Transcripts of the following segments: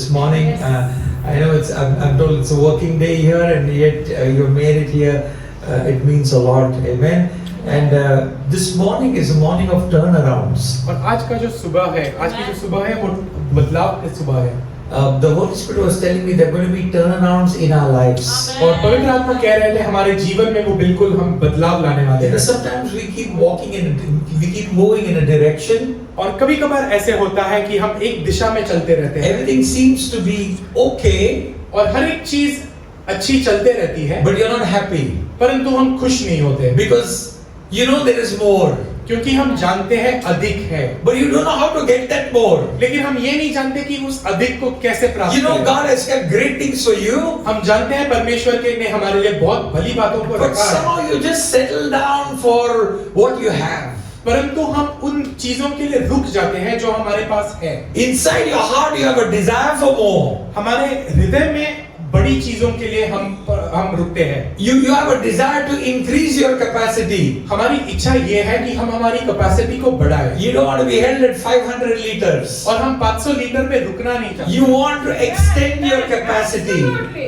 this morning. I know I'm told it's a working day here, and yet you made it here. It means a lot. Amen. And this morning is a morning of turnarounds. और आज का जो सुबह है, आज की जो सुबह है वो बदलाव की सुबह है. The Holy Spirit was telling me there are going to be turnarounds in our lives. और पवित्र आत्मा कह रहे थे हमारे जीवन में वो बिल्कुल हम बदलाव लाने वाले हैं. Sometimes we keep moving in a direction. और कभी-कभार ऐसे होता है कि हम एक दिशा में चलते रहते हैं. Everything seems to be okay. और हर एक चीज अच्छी चलते रहती है. But you're not happy. परंतु हम खुश नहीं होते. Because you know there is more. क्योंकि हम जानते हैं अधिक है. But you don't know how to get that more. लेकिन हम ये नहीं जानते कि उस अधिक को कैसे प्राप्त करें. You know God has got great things for you. हम जानते हैं परमेश्वर के ने हमारे लिए बहुत भली बातों को But रखा है. somehow you just settle down for what you have. परंतु हम उन चीजों के लिए रुक जाते हैं जो हमारे पास है. Inside your heart you have a desire for more. हमारे हृदय में बड़ी चीजों के लिए हम रुकते हैं. You have a desire to increase your capacity. हमारी इच्छा ये है कि हम हमारी कैपेसिटी को बढ़ाएं. You don't want to be held at 500 liters. और हम 500 लीटर पे रुकना नहीं चाहते. You want to extend your capacity.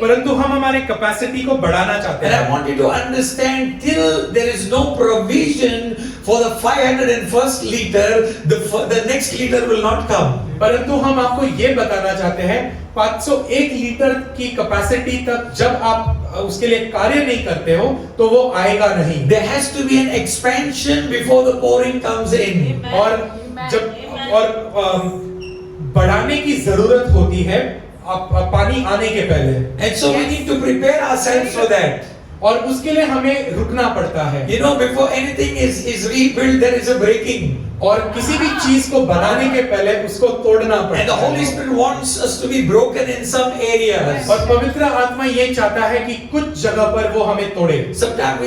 परंतु हम हमारे कैपेसिटी को बढ़ाना चाहते And हैं. I want you to understand, till there is no provision for the 501st liter, the next liter will not come. परंतु हम आपको ये बताना चाहते हैं 501 लीटर की कैपेसिटी तक जब आप उसके लिए कार्य नहीं करते हो तो वो आएगा नहीं. There has to be an expansion before the pouring comes in. और बढ़ाने की जरूरत होती है पानी आने के पहले. And so we need to prepare ourselves for that. और उसके लिए हमें रुकना पड़ता है. You know, before anything is rebuilt, there is a breaking. और किसी भी चीज को बनाने के पहले उसको तोड़ना पड़ता है. And the Holy Spirit wants us to be broken in some areas. और पवित्र आत्मा ये चाहता है कि कुछ जगह पर वो हमें तोड़े. Sometimes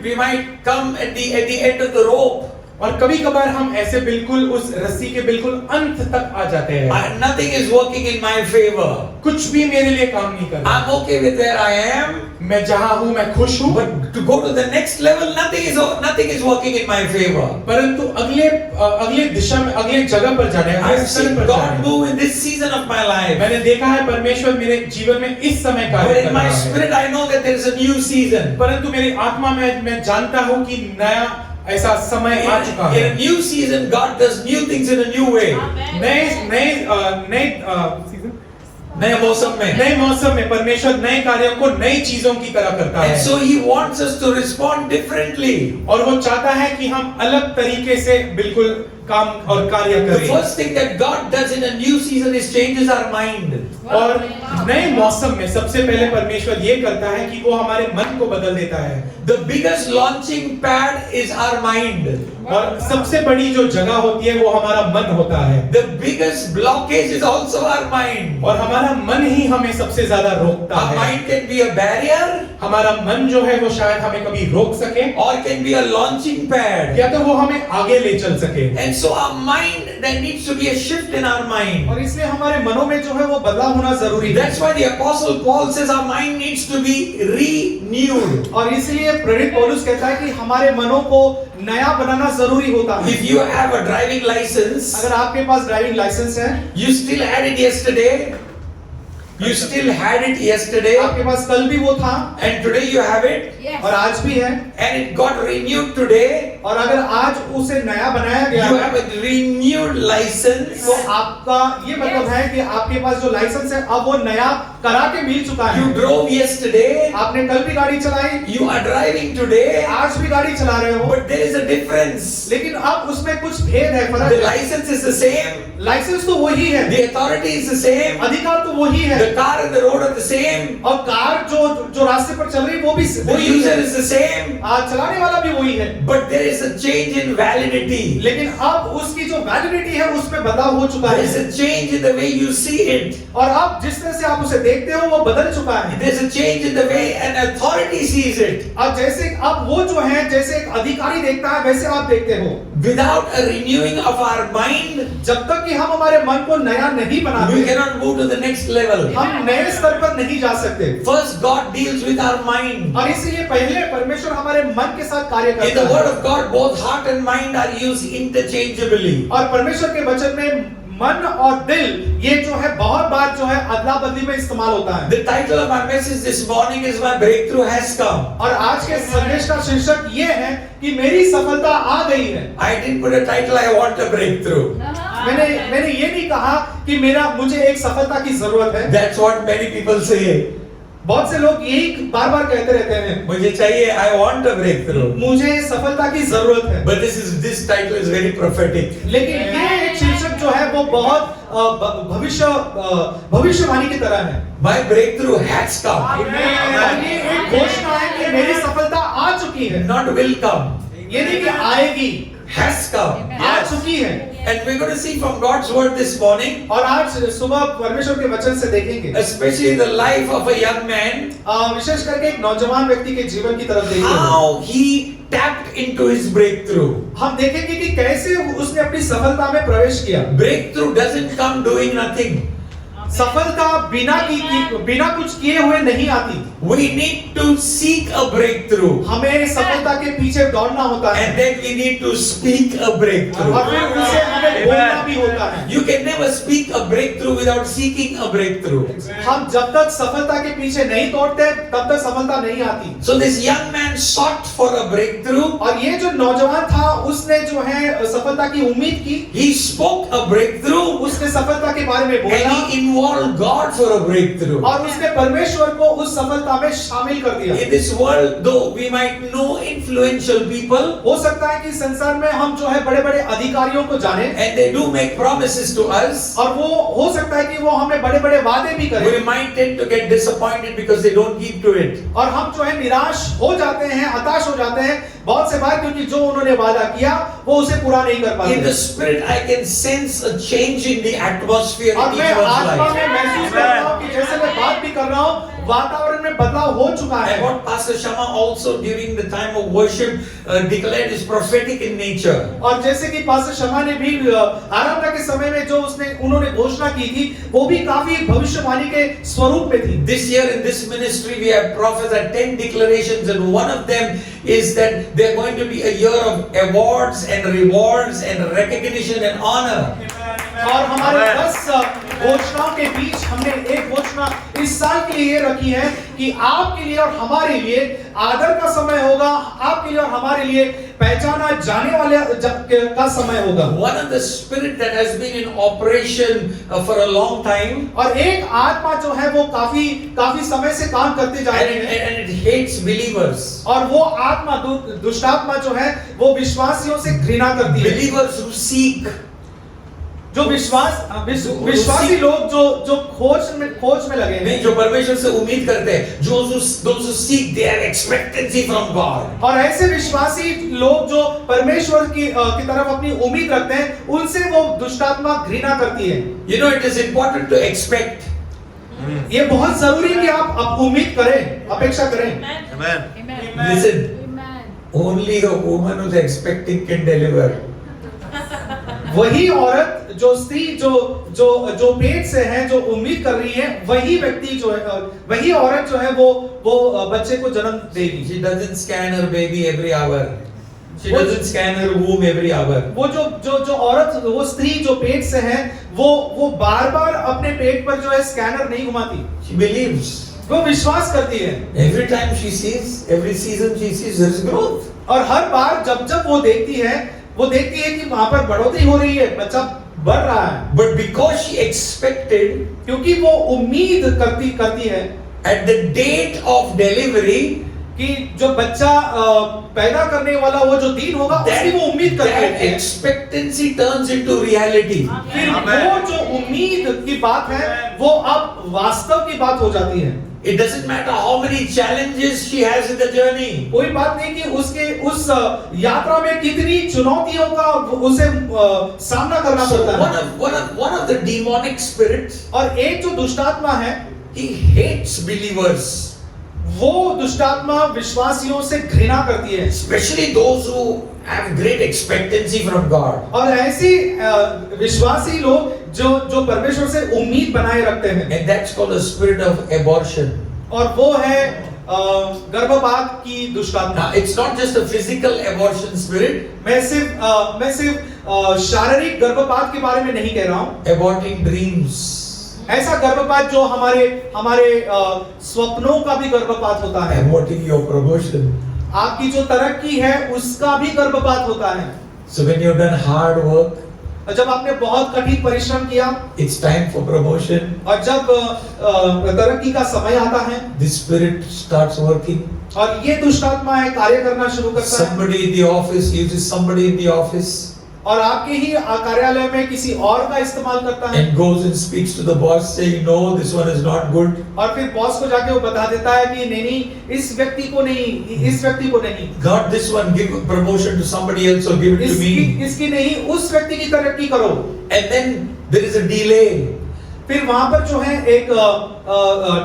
we might come at the end of the rope. और कभी-कभार हम ऐसे बिल्कुल उस रस्सी के बिल्कुल अंत तक आ जाते हैं. Nothing is working in my favor. कुछ भी मेरे लिए काम नहीं कर रहा. I'm okay with where I am. मैं जहाँ हूँ मैं खुश हूँ. But to go to the next level, nothing is working in my favor. परंतु अगले दिशा में अगले जगह पर जाने I've seen God move in this season of my life. मैंने देखा है परमेश्वर मेरे जीवन में इस समय कार्य But कर in रहा my है. spirit, I know that there is a new season. परंतु मेरी आत्मा में मैं जानता हूँ कि नया ऐसा समय आ चुका है. In a new season, God does new things in a new way. नए मौसम में परमेश्वर नए कार्यों को नई चीजों की तरह करता है. And so He wants us to respond differently. और वो चाहता है कि हम अलग तरीके से बिल्कुल काम और कार्य The करें. first thing that God does in a new season is changes our mind. और नए मौसम में सबसे पहले परमेश्वर ये करता है कि वो हमारे मन को बदल देता है. The biggest launching pad is our mind. और सबसे बड़ी जो जगह होती है वो हमारा मन होता है. The biggest blockage is also our mind. और हमारा मन ही हमें सबसे ज्यादा रोकता Our है. mind can be a barrier. हमारा मन जो है वो शायद हमें कभी रोक सके Or can be a launching pad. या तो वो हमें आगे ले चल सके. And so our mind, there needs to be a shift in our mind. और इसलिए हमारे मनों में जो है वो बदलाव होना जरूरी है. That's why the Apostle Paul says our mind needs to be renewed. और इसलिए प्रेरित पौलुस कहता है कि हमारे मनों को नया बनाना जरूरी होता है. If you have a driving license, अगर आपके पास ड्राइविंग लाइसेंस है, you still had it yesterday. You still had it yesterday. आपके पास कल भी वो था, And today you have it. और आज भी है. And it got renewed today. और अगर आज उसे नया बनाया गया, You have a renewed license. तो आपका ये मतलब है कि आपके पास जो लाइसेंस है अब वो नया करा के मिल चुका है. You drove yesterday. आपने कल भी गाड़ी चलाई, You are driving today. आज भी गाड़ी चला रहे हो, But there is a difference. लेकिन अब उसमें कुछ भेद है, फर्क The है. license is the same. Licence तो वही है, The authority is the same. अधिकार तो वही है, The car and the road are the same. और कार जो रास्ते पर चल रही है वो भी The वही user है, is the same. चलाने वाला भी वही है. But there is a change in validity. लेकिन अब उसकी जो वैलिडिटी है उसमें बदलाव हो चुका There is है. a change in the way you see it. और अब जिस तरह से आप उसे देखते हो वो बदल चुका है. There is a change in the way an authority sees it. अब जैसे अब वो जो है जैसे एक अधिकारी देखता है वैसे आप देखते हो. Without a renewing of our mind, जब तक कि हम हमारे मन को नया नहीं we बनाते, cannot move to the next level. हम नए स्तर पर नहीं जा सकते. First, God deals with our mind. और इसीलिए पहले परमेश्वर हमारे मन के साथ कार्य In करता the Word है. of God, both heart and mind are used interchangeably. और परमेश्वर के वचन में मन और दिल ये जो है बहुत बार जो है अदला बदली में इस्तेमाल होता है। The title of my message this morning is My Breakthrough Has Come. और आज के संदेश का शीर्षक ये है कि मेरी सफलता आ गई है। I didn't put a title, I want a breakthrough. मैंने ये नहीं कहा कि मुझे एक सफलता की जरूरत है। That's what many people say. बहुत से लोग यही बार बार कहते रहते हैं, मुझे चाहिए, I want a breakthrough. मुझे सफलता की जरूरत है। But this title is very prophetic. लेकिन ये एक शीर्षक जो है वो बहुत भविष्यवाणी की तरह है। My breakthrough has come. ये एक घोषणा है कि मेरी सफलता आ चुकी है, Not will come. ये नहीं कि आएगी, Has come. आ चुकी है। And we're going to see from God's word this morning, और आज सुबह परमेश्वर के वचन से देखेंगे, especially the life of a young man, विशेष करके एक नौजवान व्यक्ति के जीवन की तरफ देखेंगे। how he tapped into his breakthrough. हम देखेंगे कि कैसे उसने अपनी सफलता में प्रवेश किया। Breakthrough doesn't come doing nothing. सफलता बिना कुछ किए हुए नहीं आती। We need to seek a breakthrough. हमें सफलता के पीछे दौड़ना होता है, And then we need to speak a breakthrough. और फिर उसे हमें बोलना भी होता है। You can never speak a breakthrough without seeking a breakthrough. हम जब तक सफलता के पीछे नहीं दौड़ते तब तक सफलता नहीं आती। So this young man sought for a breakthrough. और ये जो नौजवान था उसने जो है सफलता की उम्मीद की, He spoke a breakthrough. उसने सफलता के बारे में And बोला he involved God for a breakthrough. और उसने परमेश्वर को उस सफलता में शामिल कर दिया। In this world, though we might know influential people, हो सकता है कि संसार में हम जो है बड़े-बड़े अधिकारियों को जाने, and they do make promises to us, और वो हो सकता है कि वो हमें बड़े-बड़े वादे भी करें, we might tend to get disappointed because they don't keep to it. और हम जो है निराश हो जाते हैं, हताश हो जाते हैं बहुत से बार, क्योंकि जो उन्होंने वादा किया वो उसे पूरा नहीं कर पाते। In the spirit, I can sense a change in the atmosphere और in मैं each one's आत्मा life. में महसूस कर रहा हूँ कि जैसे मैं बात भी कर रहा हूँ, वातावरण में बदलाव हो चुका है। And what Pastor Shama also during the time of worship declared is prophetic in nature. और जैसे कि पास्टर शमा ने भी आराधना के समय में जो उन्होंने घोषणा की थी, वो भी काफी भविष्यवाणी के स्वरूप में थी। This year in this ministry we have prophesied 10 declarations, and one of them is that there are going to be a year of awards and rewards and recognition and honor. और हमारे 10 घोषणाओं के बीच हमने एक घोषणा इस साल के लिए रखी है कि आपके लिए और हमारे लिए आदर का समय होगा, आपके लिए और हमारे लिए पहचाना जाने वाले का समय होगा। One of the spirit that has been in operation for a long time, और एक आत्मा जो है वो काफी समय से काम करते जा रही है, and it hates believers. और वो आत्मा दुष्ट आत्मा जो है वो विश्वासियों से घृणा करती है। Believers who seek, जो विश्वासी लोग जो खोज में लगे हैं, नहीं, जो परमेश्वर से उम्मीद करते हैं, those who seek, they have expectancy from God. और ऐसे विश्वासी लोग जो परमेश्वर की तरफ अपनी उम्मीद रखते हैं, उनसे वो दुष्टात्मा घृणा करती है। You know, it is important to expect. ये बहुत जरूरी है कि आप उम्मीद करें, अपेक्षा करें। Listen, only a woman who's expecting can deliver. वही औरत, जो स्त्री जो पेट से है, जो उम्मीद कर रही है, वही व्यक्ति जो है, वही औरत जो है वो बच्चे को जन्म देगी। She doesn't scan her baby every hour. She doesn't scan her womb every hour. वो जो औरत, वो स्त्री जो पेट से है, वो बार-बार अपने पेट पर जो है स्कैनर नहीं घुमाती। She believes. वो विश्वास करती है। Every time she sees, every season she sees there is growth. और हर बार जब वो देखती है कि वहां पर बढ़ोतरी हो रही है, बच्चा बढ़ रहा है। But because she expected, क्योंकि वो उम्मीद करती है at the date of delivery, कि जो बच्चा पैदा करने वाला वो जो दिन होगा, उसकी वो उम्मीद करती that है। expectancy turns into reality. फिर वो जो उम्मीद की बात है, वो अब वास्तव की बात हो जाती है। It doesn't matter how many challenges she has in the journey. कोई बात नहीं कि उस यात्रा में कितनी चुनौतियों का उसे सामना करना So पड़ता है। one of the demonic spirits, और एक जो दुष्टात्मा है, he hates believers, वो दुष्टात्मा विश्वासियों से घृणा करती है, especially those who have great expectancy from God. और ऐसी विश्वासी लोग जो परमेश्वर से उम्मीद बनाए रखते हैं, And that's called the spirit of abortion. और वो है गर्भपात की दुष्ट आत्मा। Now, it's not just a physical abortion spirit, मैं सिर्फ शारीरिक गर्भपात के बारे में नहीं कह रहा हूँ। aborting dreams. ऐसा गर्भपात जो हमारे हमारे स्वप्नों का भी गर्भपात होता है। Aborting your promotion. आपकी जो तरक्की है उसका भी गर्भपात होता है। So when you've done hard work, और जब आपने बहुत कठिन परिश्रम किया it's time for promotion. और जब तरक्की का समय आता है The spirit starts working. और ये दुष्ट आत्मा है कार्य करना शुरू करता है। Somebody in the office uses somebody in the office और आपके ही कार्यालय में किसी और का इस्तेमाल करता है and goes and speaks to the boss saying, no, this one is not good. और फिर बॉस को जाके वो बता देता है कि नहीं इस व्यक्ति को नहीं God, this one, give promotion to somebody else or give it to me. इसकी नहीं उस व्यक्ति की तरक्की करो। And then there is a delay. फिर वहां पर जो है एक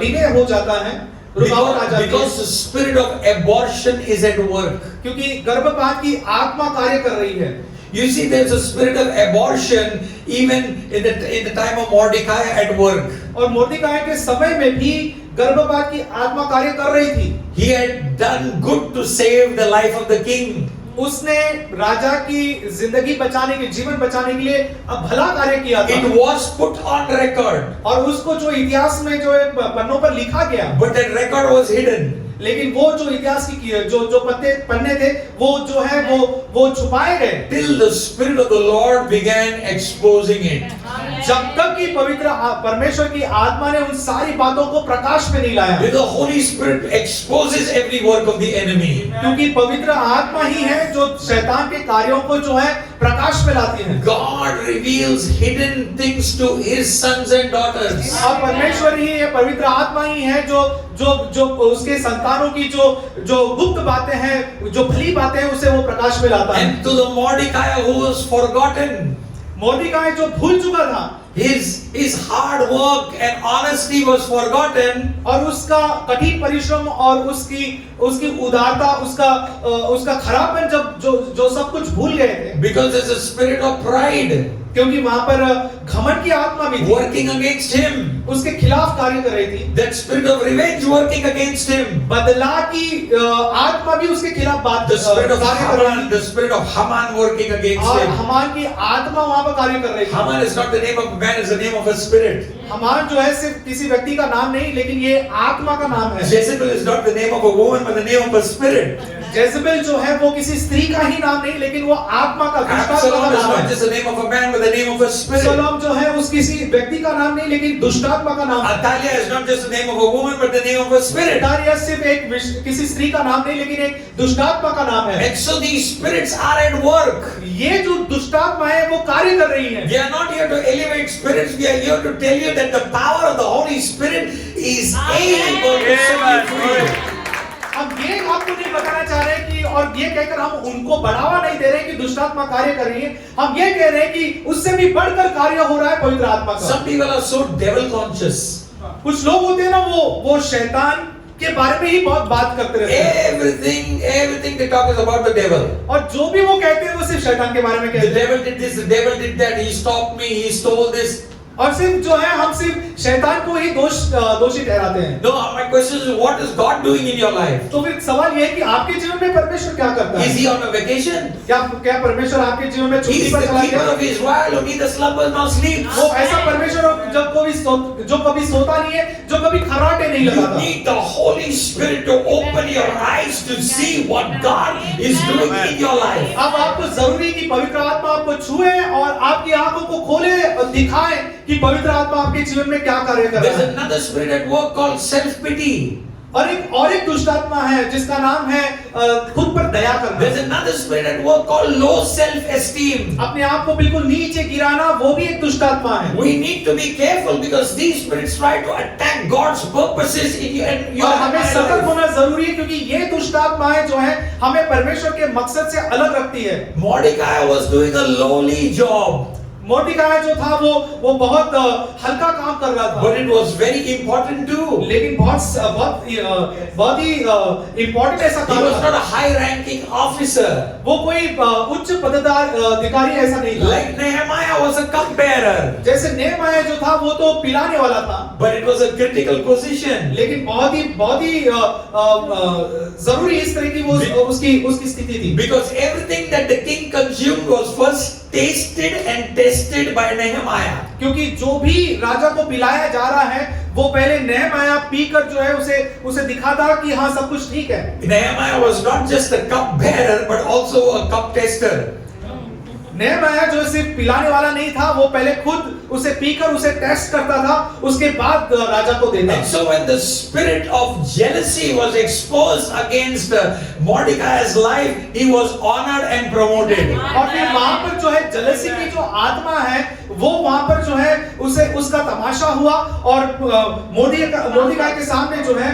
डिले हो जाता है, रुकावट आ जाती है Because the spirit of abortion is at work. क्योंकि गर्भपात की आत्मा कार्य कर रही है। You see, there's a spirit of abortion even in the time of Mordecai at work. और मोर्देकाई के समय में भी गर्भपात की आत्मा कार्य कर रही थी। He had done good to save the life of the king. उसने राजा की जिंदगी बचाने के जीवन बचाने के लिए अब भला कार्य किया था। It was put on record. और उसको जो इतिहास में जो है पन्नों पर लिखा गया, But that record was hidden. लेकिन वो जो इतिहास की जो पन्ने थे वो जो है वो छुपाए गए Till the spirit of the Lord began exposing it. जब तक कि पवित्र परमेश्वर की आत्मा ने उन सारी बातों को प्रकाश में नहीं लाया। The Holy Spirit exposes every work of the enemy. क्योंकि पवित्र आत्मा ही है जो शैतान के कार्यों को जो है प्रकाश में लाती है। God reveals hidden things to His sons and daughters. और परमेश्वर ही है, पवित्र आत्मा ही है जो उसके संतानों की जो गुप्त बातें हैं, जो भली बातें हैं, उसे वो प्रकाश में लाता है। And to the Mordecai who was forgotten, मोर्देकाई जो भूल चुका था, his hard work and honesty was forgotten. और उसका कठिन परिश्रम और उसकी उदारता, उसका खराबपन जो सब कुछ भूल गए थे। Because there's a spirit of pride क्योंकि वहां पर घमंड की आत्मा भी थी, working against him. उसके खिलाफ कार्य कर रही थी। That spirit of revenge working against him. बदला की आत्मा भी उसके खिलाफ बात The spirit of कार्य कर रही Haman, थी। the spirit of Haman working against और him. हमान की आत्मा वहां पर कार्य कर रही थी। Haman is not the name of a man, it's the name of a spirit. हमान जो है सिर्फ किसी व्यक्ति का नाम नहीं, लेकिन ये आत्मा का नाम है। Jezebel is not the name of a woman, but the name of a spirit. Jezebel जो है वो किसी स्त्री का ही नाम नहीं, लेकिन वो आत्मा का, दुष्ट आत्मा Absalom का is नाम not है। just the name of a man, but the name of a spirit. अब्सलोम जो है उस किसी व्यक्ति का नाम नहीं, लेकिन दुष्ट आत्मा का नाम है। Athaliah is not just the name of a woman, but the name of a spirit. Darius सिर्फ किसी स्त्री का नाम नहीं, लेकिन एक दुष्ट आत्मा का नाम है। And so these spirits are at work. ये जो दुष्ट आत्मा है वो कार्य कर रही है। We are not here to elevate spirits. We are here to tell you that the power of the Holy Spirit is able to set you free. हम ये आपको नहीं बताना चाह रहे कि, और ये कहकर हम उनको बढ़ावा नहीं दे रहे कि दुष्ट आत्मा कार्य कर रही है। हम ये कह रहे हैं कि उससे भी बढ़कर कार्य हो रहा है पवित्र आत्मा का। Some people are so devil conscious. कुछ लोग होते हैं ना, वो शैतान के बारे में ही बहुत बात करते रहते हैं। Everything they talk is about the devil. और जो भी वो कहते हैं वो सिर्फ शैतान के बारे में कहते The हैं। devil did this, the devil did that, he stopped me, he stole this. और सिर्फ जो है हम सिर्फ शैतान को ही दोषी ठहराते हैं। No, my question is, what is God doing in your life? तो फिर सवाल ये है कि आपके जीवन में परमेश्वर क्या करता है? Is he on a vacation? क्या परमेश्वर आपके जीवन में He छुट्टी is पर the चला keeper गया? of Israel who neither slumbers nor sleeps. वो ऐसा परमेश्वर हो जो कभी सोता नहीं है, जो कभी खर्राटे नहीं You लगाता। need the Holy Spirit to open your eyes to see what God is doing in your life. अब आपको जरूरी कि पवित्र आत्मा आपको छुए और आपकी आंखों को खोले और दिखाए कि पवित्र आत्मा आपके जीवन में क्या कार्य कर There's रहा है। another spirit at work called self-pity. और एक दुष्ट आत्मा है जिसका नाम है खुद पर दया करना। There's another spirit at work called low self-esteem. अपने आप को बिल्कुल नीचे गिराना, वो भी एक दुष्ट आत्मा है। We need to be careful because these spirits try to attack God's purposes in you and your और हमें सतर्क life. होना जरूरी है क्योंकि ये दुष्ट आत्माएं जो है हमें परमेश्वर के मकसद से अलग रखती है। Mordecai was doing a lowly job. मोर्देखाई जो था वो बहुत हल्का काम कर रहा था, but it was very important too. लेकिन बहुत ही इम्पोर्टेंट ऐसा He काम was not था। a high-ranking officer. वो कोई उच्च पददार अधिकारी ऐसा नहीं था। Like Nehemiah was a cupbearer, जैसे नेहमाया जो था वो तो पिलाने वाला था, but it was a critical position. लेकिन बहुत ही जरूरी इस तरह की वो उसकी स्थिति थी, Because everything that the king consumed was first tasted and tested by Nehemiah. क्योंकि जो भी राजा को पिलाया जा रहा है वो पहले नेहमाया पीकर जो है उसे दिखाता कि हाँ सब कुछ ठीक है। Nehemiah was not just a cupbearer, but also a cup tester. नेहमाया जो सिर्फ पिलाने वाला नहीं था, वो पहले खुद उसे पीकर उसे टेस्ट करता था, उसके बाद राजा को देता। And so when the spirit of jealousy was exposed against Mordecai's life, he was honored and promoted. और फिर वहां पर जो है जेलसी की जो आत्मा है वो वहां पर जो है उसका तमाशा हुआ और मोर्देखाई के सामने जो है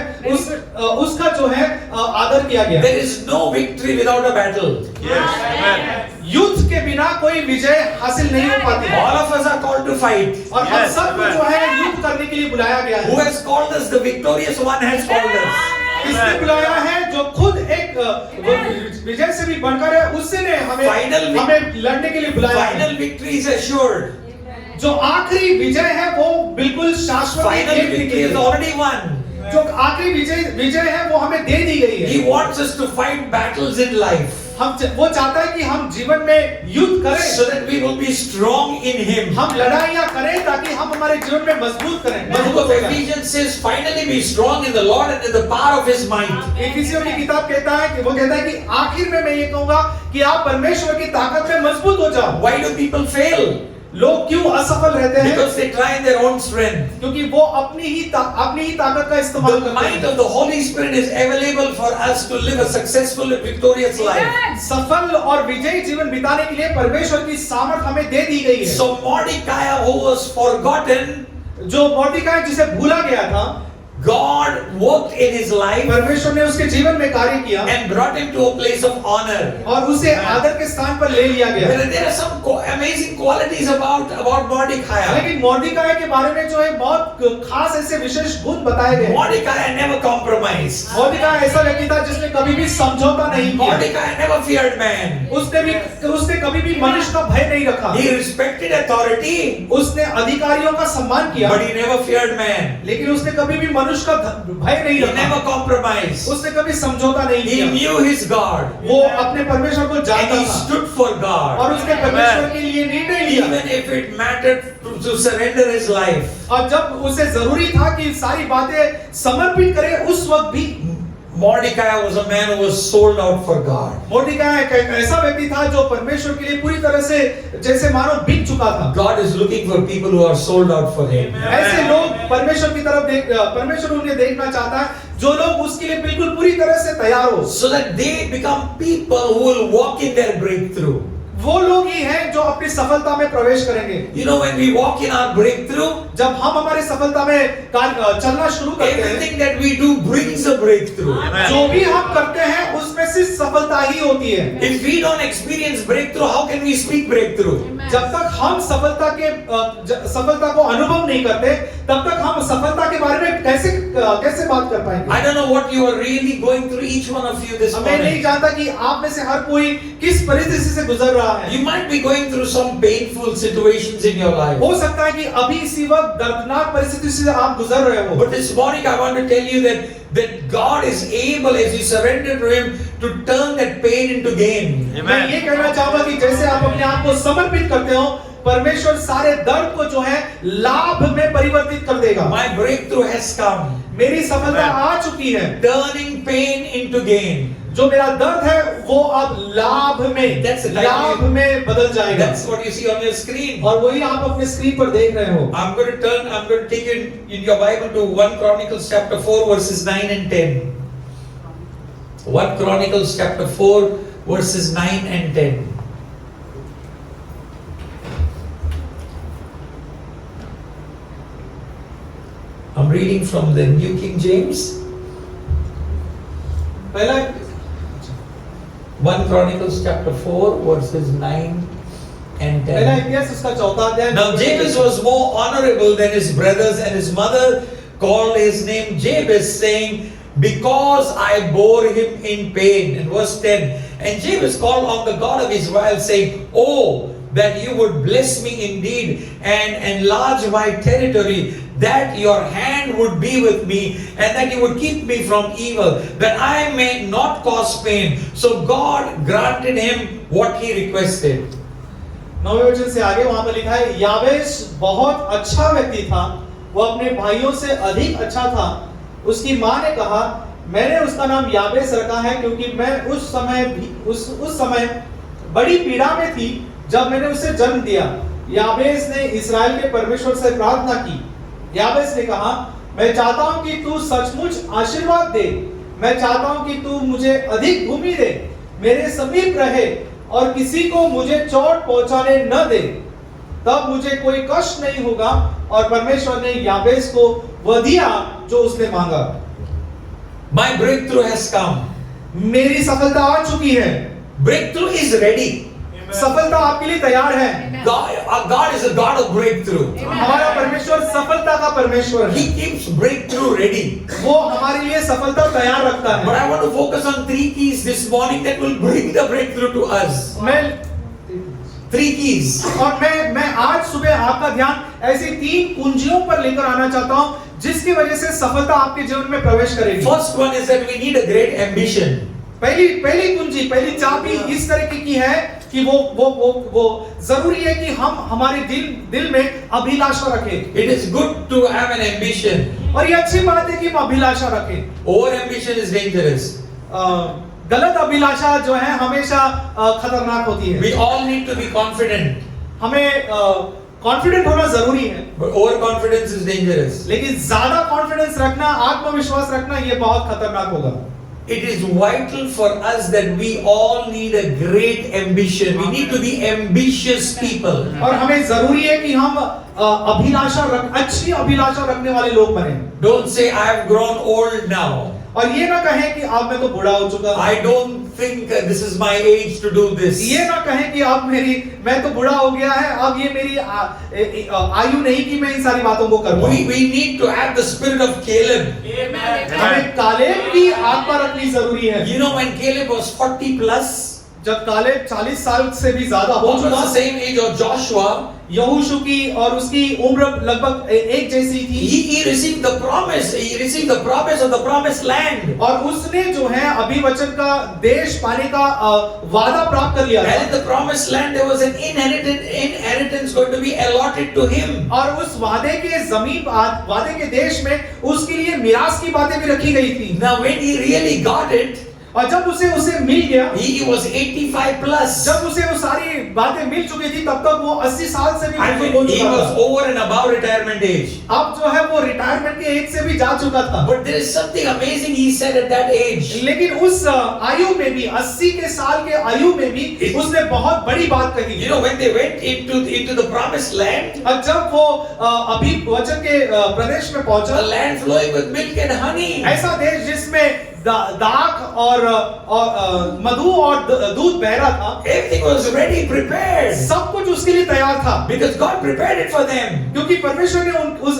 उसका जो है आदर किया गया। There is no victory without a battle. युद्ध के बिना कोई विजय हासिल नहीं हो पाती। All of us are called to fight. और हम सबको जो है युद्ध करने के लिए बुलाया गया Who है। has called us? The victorious one has called us. किसने बुलाया है? जो खुद एक विजय से भी बढ़कर है, उससे ने हमें लड़ने के लिए बुलाया है। Final victory is assured. जो आखिरी विजय है वो बिल्कुल शाश्वत Final victory is already won. जो आखिरी विजय है वो हमें दे दी गई है। He wants us to fight battles in life, वो चाहता है कि हम जीवन में युद्ध करें, so that we will be strong in Him. हम लड़ाइयाँ करें ताकि हम हमारे जीवन में मजबूत करें। The book of Ephesians says, "Finally be strong in the Lord and in the power of His might." इफिसियों की किताब कहता है कि आखिर में मैं ये कहूंगा कि आप परमेश्वर की ताकत में मजबूत हो जाओ। Why do people fail? लोग क्यों असफल रहते हैं? Because they try in their own strength. क्योंकि वो अपनी ही ताकत का इस्तेमाल The करते might हैं। of the Holy Spirit is available for us to live a successful and victorious life. सफल और विजयी जीवन बिताने के लिए परमेश्वर की सामर्थ हमें दे दी गई है। So Mordecai, who was forgotten, जो मोर्देखाई जिसे भूला गया था, God worked in his life परमेश्वर ने उसके जीवन में कार्य किया and brought him to a place of honor. और उसे आदर के स्थान पर ले लिया गया। There are some amazing qualities about Mordecai. लेकिन मोर्देखाई के बारे में जो है बहुत खास ऐसे विशेष गुण बताए गए। Mordecai never compromised. मोर्देखाई ऐसा व्यक्ति था जिसने कभी भी समझौता नहीं किया। Mordecai never feared man. उसने कभी भी मनुष्य का भय नहीं रखा। He respected authority, उसने अधिकारियों का सम्मान किया, but he never feared man. लेकिन उसने कभी भी मनुष्य का भय नहीं He रखा। never compromised. उसने कभी समझौता नहीं He किया। knew his God, वो अपने परमेश्वर को and जानता he था stood for God, और उसने परमेश्वर के लिए निर्णय लिया। even if it mattered to surrender his life. और जब उसे जरूरी था कि सारी बातें समर्पित करे, उस वक्त भी Mordecai was a man who was sold out for God. मोर्देखाई एक ऐसा व्यक्ति था जो परमेश्वर के लिए पूरी तरह से जैसे मानो बिक चुका था। God is looking for people who are sold out for Him. ऐसे लोग परमेश्वर की तरफ परमेश्वर उन्हें देखना चाहता है जो लोग उसके लिए बिल्कुल पूरी तरह से तैयार हो, So that they become people who will walk in their breakthrough. वो लोग ही हैं जो अपनी सफलता में प्रवेश करेंगे। You know, when we walk in our breakthrough, जब हम हमारे सफलता में चलना शुरू करते हैं, everything that we do brings a breakthrough. जो भी हम करते हैं उसमें सिर्फ सफलता ही होती है। If we don't experience breakthrough, how can we speak breakthrough? जब तक हम सफलता को अनुभव नहीं करते, तब तक हम सफलता के बारे में कैसे बात कर पाएंगे? I don't know what you are really going through, each one of you this मैं नहीं morning. जानता कि आप में से हर कोई किस परिस्थिति से गुजर रहा है। You might be going through some painful situations in your life. हो सकता है कि अभी इसी वक्त दर्दनाक परिस्थिति से आप गुजर रहे हो। But this morning I want to tell you that God is able, as you surrender to Him, to turn that pain into gain. मैं ये कहना चाहूंगा कि जैसे आप अपने आप को समर्पित करते हो, परमेश्वर सारे दर्द को जो है लाभ में परिवर्तित कर देगा। My breakthrough has come, मेरी सफलता आ चुकी है, turning pain into gain. जो मेरा दर्द है वो अब लाभ में बदल जाएगा। That's what you see on your screen. और वही आप अपने स्क्रीन पर देख रहे हो। I'm going to take you in your Bible to 1 Chronicles chapter 4 verses 9 and 10. 1 Chronicles chapter 4 verses 9 and 10. I'm reading from the New King James. पहला 1 Chronicles chapter 4 verses 9 and पहला 10. इतिहास उसका 4 अध्याय। Now Jabez was more honorable than his brothers, and his mother called his name Jabez, saying, because I bore him in pain. In verse 10, and Jabez called on the God of Israel, saying, oh, that you would bless me indeed and enlarge my territory, that your hand would be with me, and that you would keep me from evil, that I may not cause pain. So God granted him what he requested. 9वें वचन से आगे वहां पर लिखा है, याबेश बहुत अच्छा व्यक्ति था, वो अपने भाइयों से अधिक अच्छा था। उसकी मां ने कहा, मैंने उसका नाम याबेश रखा है क्योंकि मैं उस समय बड़ी पीड़ा में थी जब मैंने उसे जन्म दिया। याबेश ने इस्राएल के परमेश्वर से प्रार्थना की। याबेश ने कहा, मैं चाहता हूं कि तू सचमुच आशीर्वाद दे, मैं चाहता हूं कि तू मुझे अधिक भूमि दे, मेरे समीप रहे और किसी को मुझे चोट पहुंचाने न दे, तब मुझे कोई कष्ट नहीं होगा। और परमेश्वर ने याबेश को वह दिया जो उसने मांगा। My breakthrough has come. मेरी सफलता आ चुकी है। Breakthrough is ready. सफलता आपके लिए तैयार है। God is a God of breakthrough. हमारा परमेश्वर सफलता का परमेश्वर है। He keeps breakthrough ready. वो हमारे लिए सफलता तैयार रखता But है। I want to focus on 3 keys this morning that will bring the breakthrough to us. मैं 3 keys. और मैं आज सुबह आपका ध्यान ऐसी 3 कुंजियों पर लेकर आना चाहता हूं जिसकी वजह से सफलता आपके जीवन में प्रवेश करेगी। First one is that we need a great ambition. पहली कुंजी, पहली चाबी इस तरह की है कि वो जरूरी है कि हम हमारे दिल में अभिलाषा रखें। It is good to have an ambition. और ये अच्छी बात है कि हम अभिलाषा रखें। Over ambition is dangerous. गलत अभिलाषा जो है हमेशा खतरनाक होती है। We all need to be confident. हमें कॉन्फिडेंट होना जरूरी है, But overconfidence is dangerous. लेकिन ज्यादा कॉन्फिडेंस रखना, आत्मविश्वास रखना, ये बहुत खतरनाक होगा। It is vital for us that we all need a great ambition. We need to be ambitious people. और हमें जरूरी है कि हम अच्छी अभिलाषा रखने वाले लोग बने। Don't say I have grown old now. और ये ना कहें कि अब मैं तो बूढ़ा हो चुका हूं। I don't think this is my age to do this. ये ना कहें कि अब मैं तो बूढ़ा हो गया है, अब ये मेरी आयु नहीं कि मैं इन सारी बातों को करूं। We need to have the spirit of Caleb. हमें कालेब की आत्मा रखनी जरूरी है। You know, when Caleb was 40 plus, जब कालेब 40 साल से भी ज्यादा हो almost चुका, the same age of Joshua, यहोशू की और उसकी उम्र लगभग एक जैसी थी। he received the promise. He received the promise of the promised land. और उसने जो है अभिवचन का देश पाने का वादा प्राप्त कर लिया था। And in the promised land there was an inheritance going to be allotted to him. और उस वादे के देश में उसके लिए मिरास की बातें भी रखी गई थी। Now when he really got it, और जब उसे मिल गया, he was 85 plus. जब उसे वो सारी बातें मिल चुकी थी, तब तक वो 80 साल से भी बुजुर्ग हो He चुका was था। over and above retirement age. अब जो है वो रिटायरमेंट के एज से भी जा चुका था। But there is something amazing he said at that age. लेकिन उस आयु में भी, 80 के साल के आयु में भी उसने बहुत बड़ी बात कही। You know, when they went into the promised land, और जब वो अभिवचन के प्रदेश में a पहुंचा, land flowing with milk and honey, ऐसा देश जिसमें दाख और मधु और दूध बह रहा था, everything was ready, prepared, सब कुछ उसके लिए तैयार था, because God prepared it for them. क्योंकि परमेश्वर ने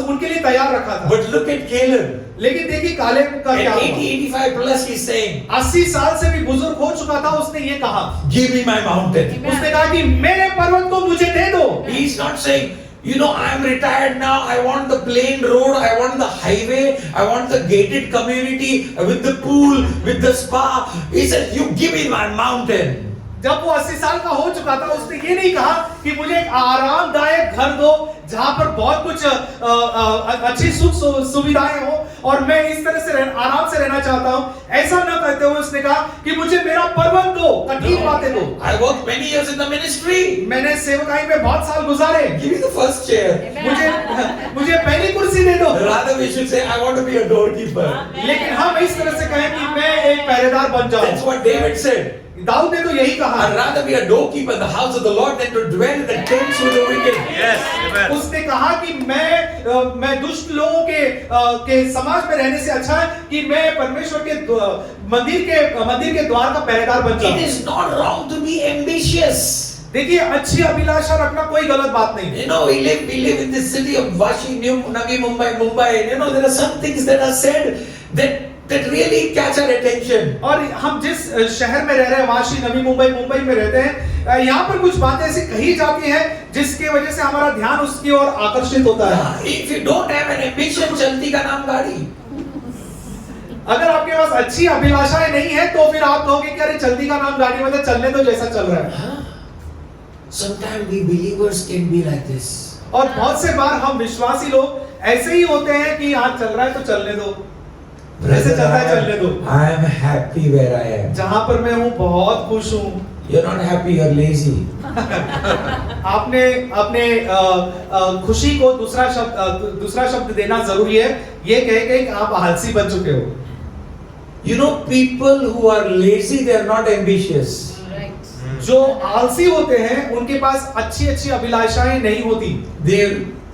उनके लिए तैयार रखा था। But look at Caleb. लेकिन देखिए कालेब का क्या At हुआ। 80-85 plus, he's saying, 80 साल से भी बुजुर्ग हो चुका था, उसने ये कहा, "Give me my mountain." उसने कहा कि मेरे पर्वत को मुझे दे दो। He's not saying, you know, I'm retired now, I want the plain road, I want the highway, I want the gated community with the pool, with the spa. He says, you give me my mountain. जब वो 80 साल का हो चुका था, उसने ये नहीं कहा कि मुझे एक आरामदायक घर दो जहां पर बहुत कुछ अच्छी सुख सुविधाएं हो और मैं इस तरह से आराम से रहना चाहता हूं। ऐसा न कहते हुए उसने कहा कि मुझे मेरा पर्वत दो, कठिन बातें दो। I worked many years in the ministry. मैंने सेवकाई में बहुत साल गुजारे, Give me the first chair. मुझे पहली कुर्सी दे दो। Rather we should say, I want to be a doorkeeper. लेकिन हम इस तरह से कहें कि मैं एक पहरेदार बन That's जाऊं। what David said. दाऊद ने तो यही कहा, I'd rather be a doorkeeper in the house of the Lord than to dwell in the tents with the wicked. Yes, amen. उसने कहा कि मैं दुष्ट लोगों के समाज में रहने से अच्छा है कि मैं परमेश्वर के मंदिर के द्वार का पहरेदार बन It जाऊं। is not wrong to be ambitious. देखिए अच्छी अभिलाषा रखना कोई गलत बात नहीं है। You know, we live in this city of Vashi, Navi Mumbai. And you know, there are some things that are said that really catch our attention. और हम जिस शहर में रह रहे हैं, वाशी, नवी मुंबई में रहते हैं, यहाँ पर कुछ बातें ऐसी कही जाती हैं जिसकी वजह से हमारा ध्यान उसकी ओर आकर्षित होता है। If you don't have an ambition, चलती का नाम गाड़ी। अगर आपके पास अच्छी अभिलाषाएं नहीं है तो फिर आप कहोगे कि अरे चलती का नाम गाड़ी, मतलब चलने दो जैसा चल रहा है। Sometimes we believers can be like this. और बहुत से बार हम विश्वासी लोग ऐसे ही होते हैं कि हाँ चल रहा है तो चलने दो, ऐसे चल रहा है चलने दो। I am happy where I am. जहाँ पर मैं हूँ बहुत खुश हूँ। You're not happy, you're lazy. आपने अपने खुशी को दूसरा शब्द देना जरूरी है। ये कह के आप आलसी बन चुके हो। You know, people who are lazy, they are not ambitious. जो आलसी होते हैं उनके पास अच्छी अभिलाषाएं नहीं होती। They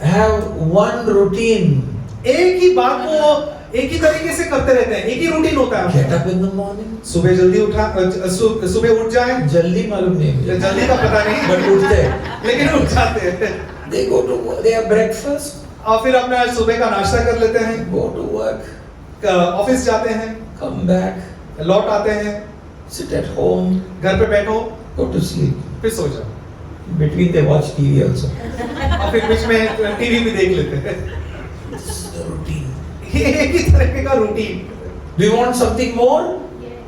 have one routine. एक ही बात को एक ही तरीके से करते रहते हैं, एक ही रूटीन होता है। Get up in the morning. सुबह जल्दी सुबह उठ जाए। जल्दी मालूम नहीं मुझे। जल्दी का पता नहीं, But उठते हैं। लेकिन उठ जाते हैं। They go to work, they have breakfast. और फिर अपना सुबह का नाश्ता कर लेते हैं, Go to work. ऑफिस जाते हैं, Come back. लौट आते हैं, Sit at home. घर पे बैठो, Go to sleep. फिर सो जाओ। Between they watch TV also. और फिर बीच में टीवी भी देख लेते हैं। This is the routine. ये एक ही तरह का routine. Do you want something more?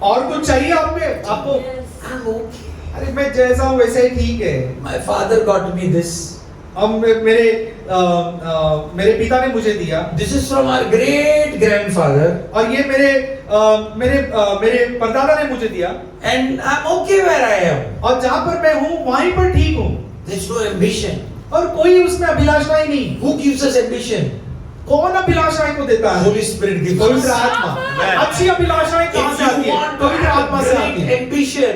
और कुछ चाहिए आपको? I'm okay. अरे मैं जैसा हूँ वैसे ही ठीक है। My father got me this. अब मेरे पिता ने मुझे दिया। This is from our great grandfather. और ये मेरे परदादा ने मुझे दिया। And I'm okay where I am. और जहाँ पर मैं हूँ वहीं पर ठीक हूँ। There's no ambition. और कोई उसमें अभिलाषा ही नहीं। Who gives us ambition? कौन अभिलाषाएं को देता है? Holy Spirit gives पवित्र us. आत्मा। अच्छी अभिलाषाएं कहाँ से If आती you है? want to पवित्र have आत्मा से आती great है। ambition,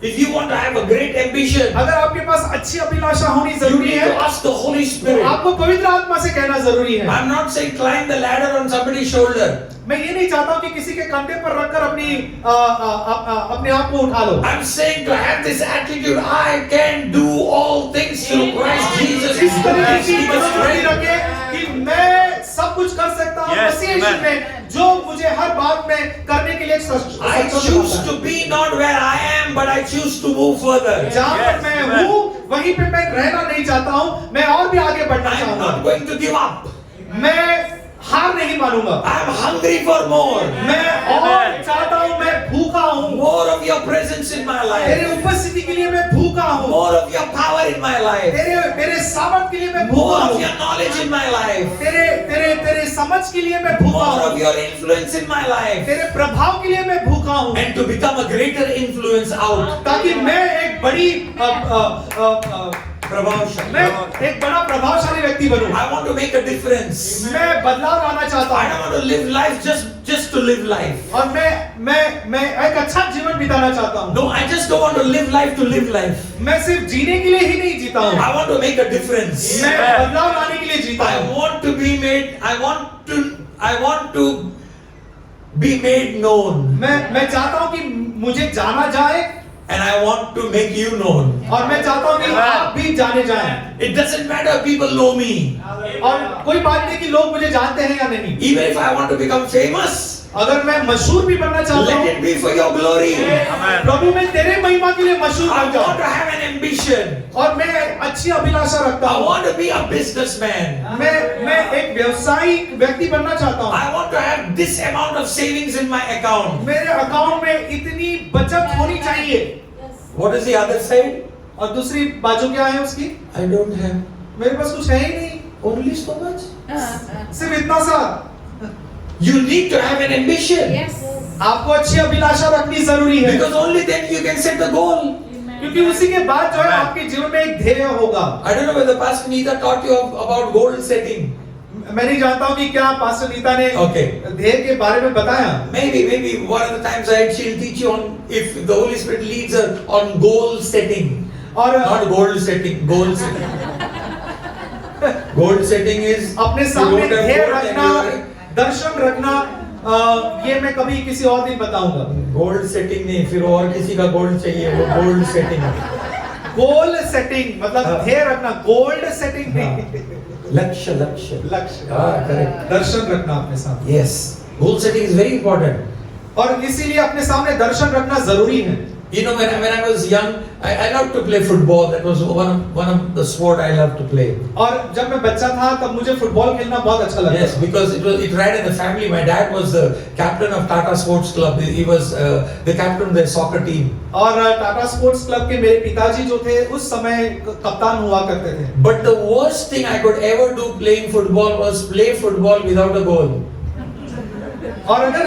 if you want to have a great ambition, अगर आपके पास अच्छी अभिलाषा होनी you जरूरी need है, to ask the Holy तो Spirit. आपको पवित्र आत्मा से कहना जरूरी है। I'm not saying climb the ladder on somebody's shoulder. मैं ये नहीं चाहता हूँ कि किसी के कंधे पर रखकर अपने आप को उठा लो। I'm saying to have this attitude, I can do all things through Christ Jesus. इस तरीके Christ की gives us मनोवृत्ति strength. रखें कि मैं सब कुछ कर सकता हूँ मसीह यीशु में, जो मुझे हर बात में करने के लिए I सक्षम choose बनाता है। to be not where I am, but I choose to move further. जहाँ पर मैं हूँ वहीं पे मैं रहना नहीं चाहता हूँ, मैं और भी आगे बढ़ना I'm चाहूँगा। not going to give up. मैं हार नहीं मानूंगा। I'm hungry for more. मैं और चाहता हूँ, मैं भूखा हूँ। More of your presence in my तेरे life. उपस्थिति के लिए मैं भूखा हूँ। More of your power in my life. तेरे सामर्थ के लिए मैं भूखा More of हूँ। your knowledge in my life. तेरे समझ के लिए मैं भूखा More हूँ। of your influence in my life. तेरे प्रभाव के लिए मैं भूखा हूँ। And to become a greater influence out. ताकि मैं एक बड़ी प्रभावशाली. मैं एक बड़ा प्रभावशाली व्यक्ति बनूं। I want to make a difference. मैं बदलाव लाना चाहता I हूँ। don't want to live life just to live life. और मैं एक अच्छा जीवन बिताना चाहता हूँ। No, I just don't want to live life to live life. मैं सिर्फ जीने के लिए ही नहीं जीता हूँ। I want to make a difference. मैं बदलाव लाने के लिए जीता I हूँ। want to be made. I want to be made known. मैं चाहता हूँ कि मुझे जाना जाए And I want to make you known. और मैं चाहता हूँ कि आप भी जाने जाएं। It doesn't matter if people know me. और कोई बात नहीं कि लोग मुझे जानते हैं या नहीं। Even if I want to become famous, अगर मैं मशहूर भी बनना चाहता let हूँ, it be for your glory. प्रभु मैं तेरे महिमा के लिए मशहूर I बन want जाऊँ। to have an ambition. और मैं अच्छी अभिलाषा रखता I हूँ। want to be a businessman. मैं एक व्यवसायिक व्यक्ति बनना चाहता हूँ। I want to have this amount of savings in my account. मेरे अकाउंट में इतनी बचत होनी चाहिए। What is the other side? और दूसरी बाजू क्या है उसकी? I don't have. मेरे पास कुछ है ही नहीं, Only so much. सिर्फ इतना सा। You need to have an ambition. आपको अच्छी अभिलाषा रखनी जरूरी है, Because only then you can set the goal. क्योंकि उसी के बाद जो है आपके जीवन में एक ध्येय होगा। I don't know whether Pastor Neeta taught you about goal setting. मैं नहीं जानता हूँ कि क्या पास्टर नीता ने Okay. ध्येय के बारे में बताया। Maybe one of the times she'll teach you on if the Holy Spirit leads her on goal setting. और Not goal setting, goal setting. Goal setting is अपने you सामने don't have ध्येय goal रखना, and you दर्शन रखना, ये मैं कभी किसी और दिन बताऊंगा। goal setting नहीं, फिर और किसी का goal चाहिए, वो goal setting है। गोल सेटिंग मतलब ध्येय रखना, गोल्ड सेटिंग नहीं, Laksha, laksha. लक्ष्य, Correct. दर्शन रखना अपने सामने। Yes. Goal setting is very important. और इसीलिए अपने सामने दर्शन रखना जरूरी है। You know, when I was young, I loved to play football. That was one of the sport I loved to play. और जब मैं बच्चा था तब मुझे फुटबॉल खेलना बहुत अच्छा लगता Yes, था। because it ran in the family. My dad was the captain of Tata Sports Club. He was the captain of their soccer team. और टाटा स्पोर्ट्स क्लब के मेरे पिताजी जो थे उस समय कप्तान हुआ करते थे। But the worst thing I could ever do playing football was play football without a goal. और अगर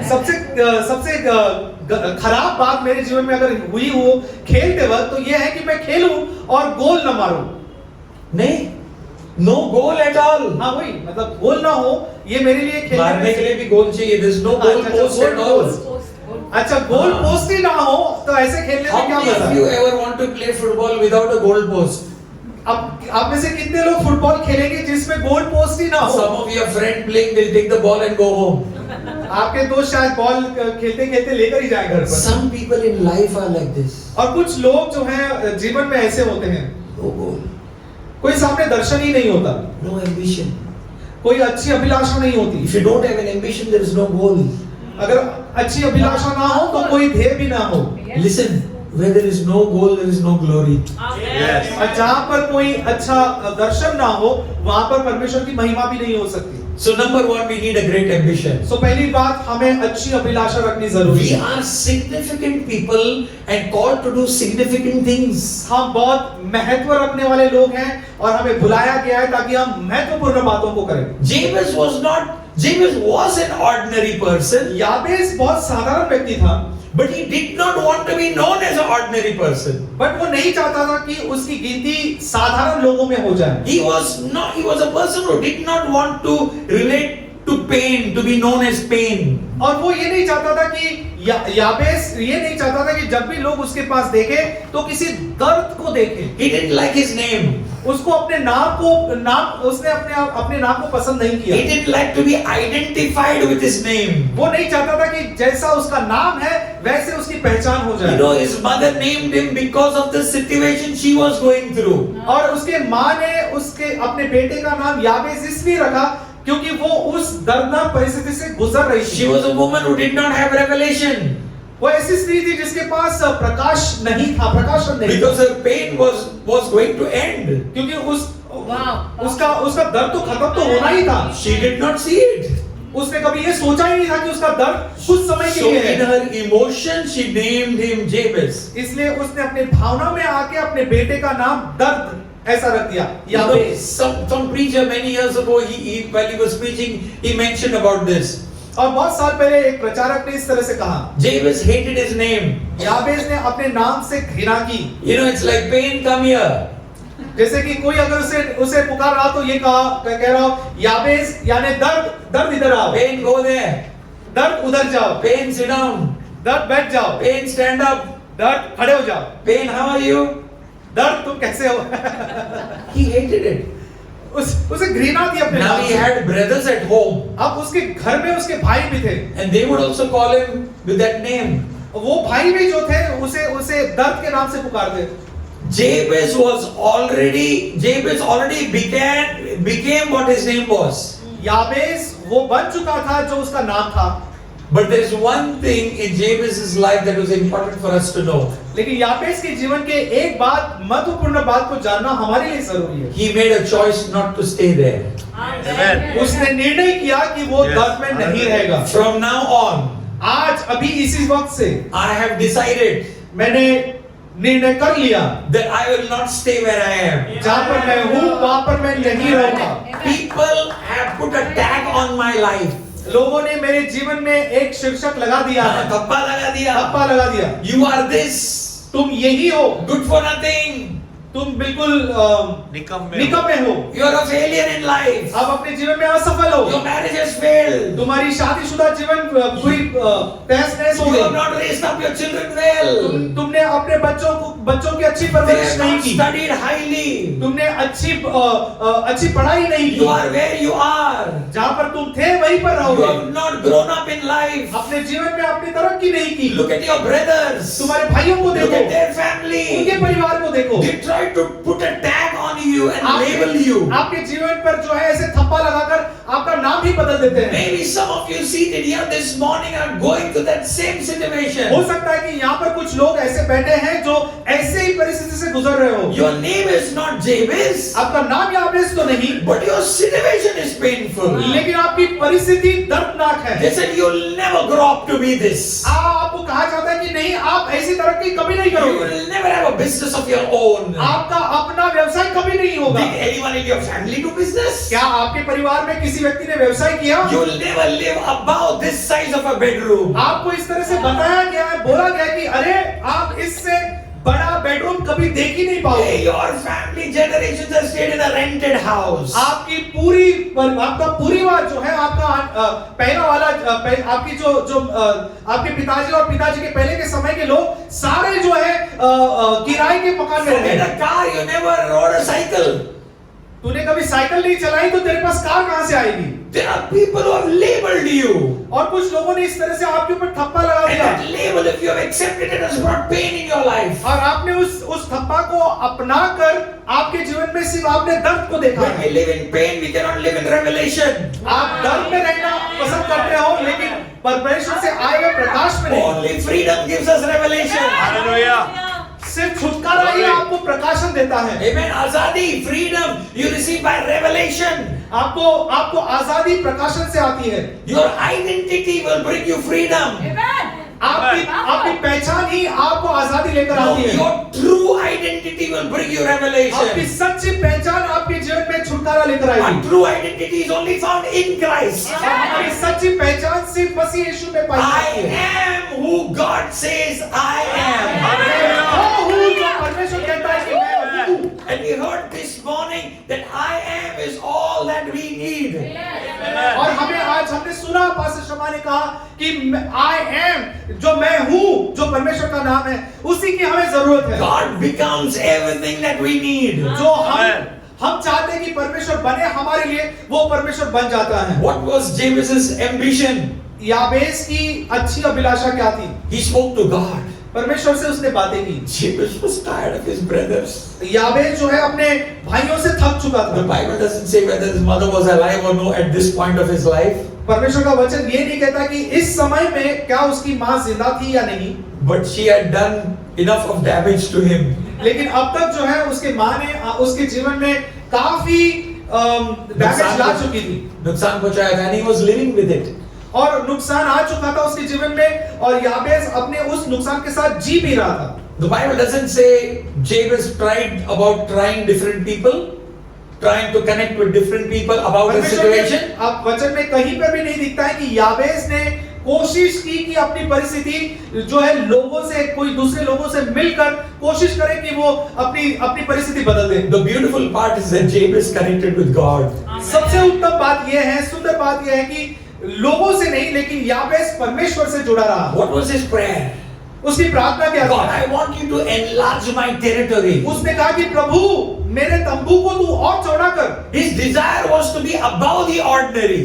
सबसे खराब बात मेरे जीवन में अगर हुई हो खेलते वक्त तो ये है कि मैं खेलूं और गोल न मारूं। नहीं, no goal at all. हाँ वही, मतलब गोल ना हो, ये मेरे लिए खेलने मारने के लिए भी गोल चाहिए. There's no goal post at all. अच्छा, गोल पोस्ट ही ना हो तो ऐसे खेलने How में क्या many मजा? of you ever want to play football without a goal post? अब आप में से कितने लोग फुटबॉल खेलेंगे जिसमें गोल पोस्ट ही ना हो? Some of your friend playing will take the ball and go home. आपके दोस्त शायद बॉल खेलते खेलते लेकर ही जाए घर पर। Some people in life are like this. और कुछ लोग जो हैं जीवन में ऐसे होते हैं, No goal, कोई सामने दर्शन ही नहीं होता, no ambition. कोई अच्छी अभिलाषा नहीं होती। If you don't have an ambition, there is no goal. अगर अच्छी अभिलाषा ना हो तो कोई ध्येय भी ना हो। Listen, where there is no goal, there is no glory. और जहाँ पर कोई अच्छा दर्शन ना हो वहाँ पर परमेश्वर की महिमा भी नहीं हो सकती। So number one, we need a great ambition. तो पहली बात, हमें अच्छी अभिलाषा रखनी जरूरी We है। are significant people and called to do significant things. हम बहुत महत्व रखने वाले लोग हैं और हमें बुलाया गया है ताकि हम महत्वपूर्ण बातों को करें। Jabez was an ordinary person, याबेस बहुत साधारण व्यक्ति था, but he did not want to be known as an ordinary person. But वो नहीं चाहता था कि उसकी गिनती साधारण लोगों में हो जाए। He was a person who did not want to relate to pain, to be known as pain. और वो ये नहीं चाहता था कि याबेस ये नहीं चाहता था कि जब भी लोग उसके पास देखे तो किसी दर्द को देखे। He didn't like his name. उसको अपने उसने अपने नाम को पसंद नहीं किया। He didn't like to be identified with his name. वो नहीं चाहता था कि जैसा उसका नाम है वैसे उसकी पहचान हो जाए। You know, his mother named him because of the situation she was going through. और उसके माँ ने उसके अपने बेटे का नाम याबेस इसलिए रखा क्योंकि वो उस दर्दनाक परिस्थिति से गुजर रही थी। She was a woman who did not have revelation. वो ऐसी स्त्री थी जिसके पास प्रकाश नहीं था, प्रकाशन नहीं था। Because her pain was going to end. क्योंकि उसका दर्द तो खत्म तो होना ही था। She did not see it. उसने कभी ये सोचा ही नहीं था कि उसका दर्द कुछ समय के So लिए in है। her emotion, she named him Jabez. इसलिए उसने अपने भावना में आके अपने बेटे का नाम दर्द ऐसा रख दिया, You know, याबेस। some preacher many years ago, while he was preaching, he mentioned about this. और बहुत साल पहले एक प्रचारक ने इस तरह से कहा, Jabez hated his name. याबेस ने अपने नाम से घृणा की। You know, it's like pain, come here. जैसे कि कोई अगर उसे पुकार रहा तो ये कह रहा हो, याबेस यानी दर्द इधर आओ, Pain, go there. दर्द उधर जाओ, Pain, sit down. दर्द बैठ जाओ, Pain, stand up. दर्द खड़े हो जाओ, Pain, how are you? दर्द तुम कैसे हो? He hated it. उसे घृणा थी अपने Now नाम he से। had brothers at home, अब उसके घर में उसके भाई भी थे, and they would also call him with that name. वो भाई भी जो थे उसे दर्द के नाम से पुकारते। Jabez already became what his name was. याबेस वो बन चुका था जो उसका नाम था। But there is one thing in Jabez's life that was important for us to know. लेकिन याबेस के जीवन के एक बात, महत्वपूर्ण बात को जानना हमारे लिए जरूरी है। He made a choice not to stay there. उसने निर्णय किया कि वो दर्द में नहीं रहेगा। From now on, आज अभी इसी वक्त से I have decided मैंने निर्णय कर लिया that I will not stay where I am. जहाँ पर मैं हूँ वहाँ पर मैं नहीं रहूंगा। People have put a tag on my life. लोगों ने मेरे जीवन में एक शीर्षक लगा दिया है, धब्बा लगा दिया. ठप्पा लगा दिया। You are this. तुम यही हो, Good for nothing. तुम बिल्कुल निकम्मे हो, You are a failure in life. आप अपने जीवन में असफल हो, Your marriage has failed. तुम्हारी शादीशुदा जीवन पूरी तहस नहस हो You have गई, not raised up your children well. तुमने अपने बच्चों की अच्छी They परवरिश have नहीं not की, studied highly. तुमने अच्छी पढ़ाई नहीं You की, are where you are. जहाँ पर तुम थे वहीं पर You रहोगे, have not grown up in life. अपने जीवन में अपनी तरक्की नहीं की। Look at your brothers. तुम्हारे भाइयों को Look देखो, at their family. उनके परिवार को देखो, They try to put a tag on you and label you. आपके जीवन पर जो है ऐसे थप्पा लगाकर आपका नाम भी बदल देते हैं। Maybe some of you seated here this morning are going to that same हो situation. सकता है कि यहाँ पर कुछ लोग ऐसे बैठे हैं जो ऐसे ही परिस्थिति से गुजर रहे हो। Your name is not Jabez, आपका नाम याबेस तो नहीं, but your situation is painful. लेकिन आपकी परिस्थिति दर्दनाक है। They said you'll never grow up to be this. आपको कहा जाता है कि नहीं, आप ऐसी तरक्की कभी नहीं You करोगे, will never have a business of your own. आपका अपना व्यवसाय कभी नहीं होगा। Did anyone in your family do business? क्या आपके परिवार में किसी व्यक्ति ने व्यवसाय किया? You will never live above this size of a bedroom. आपको इस तरह से बताया गया है, बोला गया है कि अरे आप इससे बड़ा बेडरूम कभी देख ही नहीं पाओगे। Hey, your family generations have stayed in a rented house. आपका परिवार जो है, आपका पहला वाला आपकी जो आपके पिताजी और पिताजी के पहले के समय के लोग सारे जो है किराए के मकान में Forget रहते a car, you never rode a cycle. तूने कभी साइकिल नहीं चलाई तो तेरे पास कार कहां से आएगी? There are people who have labeled you. और कुछ लोगों ने इस तरह से आपके ऊपर थप्पा लगा And दिया, that label, if you have accepted it, has brought pain in your life. और आपने उस थप्पा को अपनाकर आपके जीवन में सिर्फ आपने दर्द को देखा When we है। live in pain, we cannot live in revelation. आप दर्द में रहना पसंद करते हो, लेकिन परमेश्वर से आए हुए प्रकाश में नहीं। Only freedom gives us revelation. Hallelujah. सिर्फ छुटकारा ही आपको प्रकाशन देता है। Amen. Azadi, freedom, you receive by revelation. आपको आजादी प्रकाशन से आती है। Your identity will bring you freedom. आपकी पहचान ही आपको आजादी लेकर No, आती है। your true identity will bring you आपकी revelation. सच्ची पहचान आपके जीवन में छुटकारा लेकर आएगी। Our true identity is only found in Christ. हमारी सच्ची पहचान सिर्फ मसीह यीशु में पाई I जाती है। am who God says I am. वो हूँ जो परमेश्वर कहता है कि मैं हूँ। And we heard this morning that I am is all that we need. और हमने सुना पास्टर शर्मा ने कहा कि I am, जो मैं हूँ, जो परमेश्वर का नाम है, उसी की हमें जरूरत है। God becomes everything that we need. जो हम चाहते हैं कि परमेश्वर बने हमारे लिए, वो परमेश्वर बन जाता है। What was Jabez's ambition? याबेस की अच्छी अभिलाषा क्या थी? He spoke to God. परमेश्वर से उसने बातें की। Jabez was tired of his brothers. याबेस जो है अपने भाइयों से थक चुका The था। Bible doesn't say whether his mother was alive or no at this point of his life. परमेश्वर का वचन ये नहीं कहता कि इस समय में क्या उसकी माँ जिंदा थी या नहीं, But she had done enough of damage to him. लेकिन अब तक जो है उसके माँ ने उसके जीवन में काफी डैमेज ला चुकी थी नुकसान पहुंचाया था, and he was living with it. और नुकसान आ चुका था उसके जीवन में, और याबेस अपने उस नुकसान के साथ जी भी रहा था। The Bible doesn't say Jabez trying different people, trying to connect with different people about the situation. अब वचन में कहीं पर भी नहीं दिखता है कि याबेस ने कोशिश की कि अपनी परिस्थिति जो है लोगों से, कोई दूसरे लोगों से मिलकर कोशिश करे कि वो अपनी परिस्थिति बदल दे। The beautiful part is that Jabez connected with God. सबसे उत्तम बात यह है, सुंदर बात यह है कि लोगों से नहीं, लेकिन याबेस परमेश्वर से जुड़ा रहा। What was his prayer? उसकी प्रार्थना क्या God, थी? I want you to enlarge my territory. उसने कहा कि प्रभु मेरे तंबू को तू और चौड़ा कर। His desire was to be above the ordinary.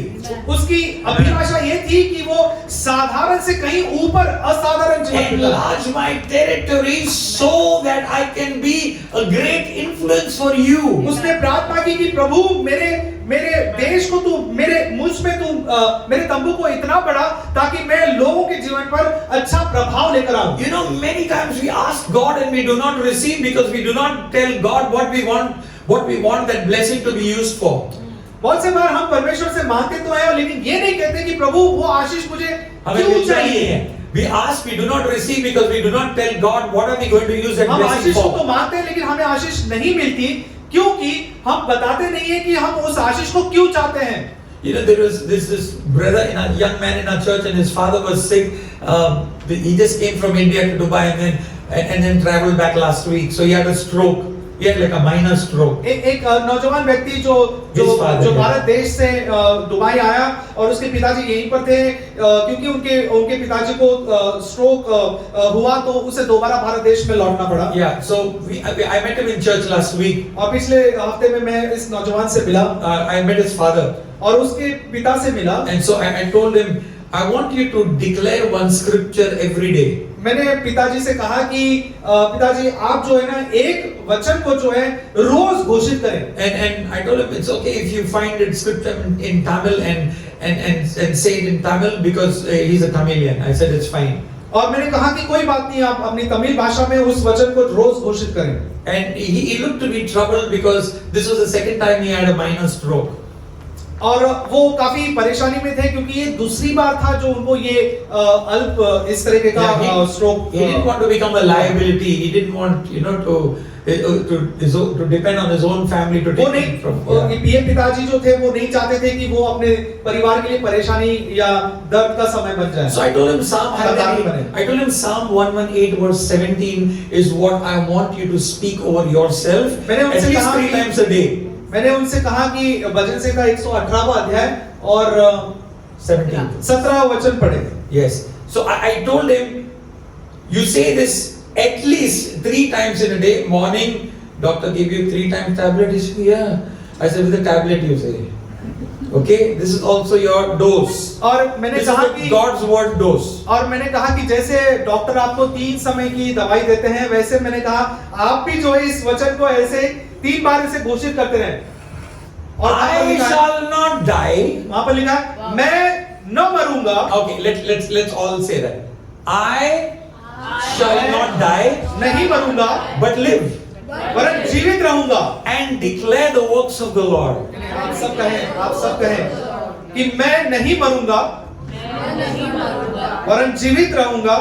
उसकी अभिलाषा ये थी कि वो साधारण से कहीं ऊपर असाधारण जीवन बिताए। Enlarge my territory so that I can be a great influence for you. उसने प्रार्थना की कि प्रभु मेरे देश को तू मेरे तंबू को इतना बढ़ा ताकि मैं लोगों के जीवन पर अच्छा प्रभाव लेकर आऊं। You know, many times we ask God and we do not receive because we do not tell God what we want that blessing to be used for. बहुत से बार हम परमेश्वर से मांगते तो हैं, लेकिन ये नहीं कहते कि प्रभु वो आशीष मुझे हमें क्यों मिल चाहिए। We ask, we do not receive because we do not tell God what are we going to use that हम blessing आशीष को तो for. मांगते हैं, लेकिन हमें आशीष नहीं मिलती क्योंकि हम बताते नहीं है कि हम उस आशीष को क्यों चाहते हैं। You know, there was this brother, a young man in our church, and his father was sick. He just came from India to Dubai and then traveled back last week. So he had a stroke. He had like a minor stroke. एक नौजवान व्यक्ति जो जो His father, जो yeah. Bharat देश से Dubai आया और उसके पिताजी यहीं पर थे, क्योंकि उनके पिताजी को स्ट्रोक हुआ तो उसे दोबारा भारत देश में लौटना पड़ा। Yeah, so I met him in church last week. और पिछले हफ्ते में मैं इस नौजवान से मिला I met his father. और उसके पिता से मिला। And so I told him, I want you to declare one scripture every day. मैंने पिताजी से कहा कि पिताजी आप जो है ना एक वचन को जो है रोज घोषित करें। And I told him it's okay if you find it scripture in Tamil and say it in Tamil because he's a Tamilian. I said it's fine. और मैंने कहा कि कोई बात नहीं, आप अपनी तमिल भाषा में उस वचन को रोज घोषित करें। And he looked to be troubled because this was the second time he had a minor stroke. और वो काफी परेशानी में थे क्योंकि ये दूसरी बार था जो उनको ये अल्प इस तरीके का stroke. He didn't want to become a liability. He didn't want, to depend on his own family to वो take नहीं, him from. ये पिताजी जो थे वो नहीं चाहते थे कि वो अपने परिवार के लिए परेशानी या दर्द का समय बन जाए। So I told him Psalm 118 verse 17 is what I want you to speak over yourself मैंने at उनसे least कहा 3 times a day. मैंने उनसे कहा कि भजन संहिता 118वां अध्याय और 17 वचन पढ़े। Yes. So I told him, you say this at least 3 times in a day. Morning, doctor gave you 3 times tablet. He said, yeah. I said, with the tablet you say. Okay, this is also your dose. और मैंने This कहा is कि the God's word dose. और मैंने कहा कि जैसे doctor आपको 3 समय की दवाई देते हैं, वैसे मैंने कहा आप भी जो है इस वचन को ऐसे 3 बार इसे घोषित करते रहें। और I shall not die. वहां पर लिखा है मैं न मरूंगा। Okay, let's all say that. I shall not die, नहीं मरूंगा but live वरन जीवित रहूंगा। and declare the works of the Lord. आप सब कहें कि मैं नहीं मरूंगा वरन जीवित रहूंगा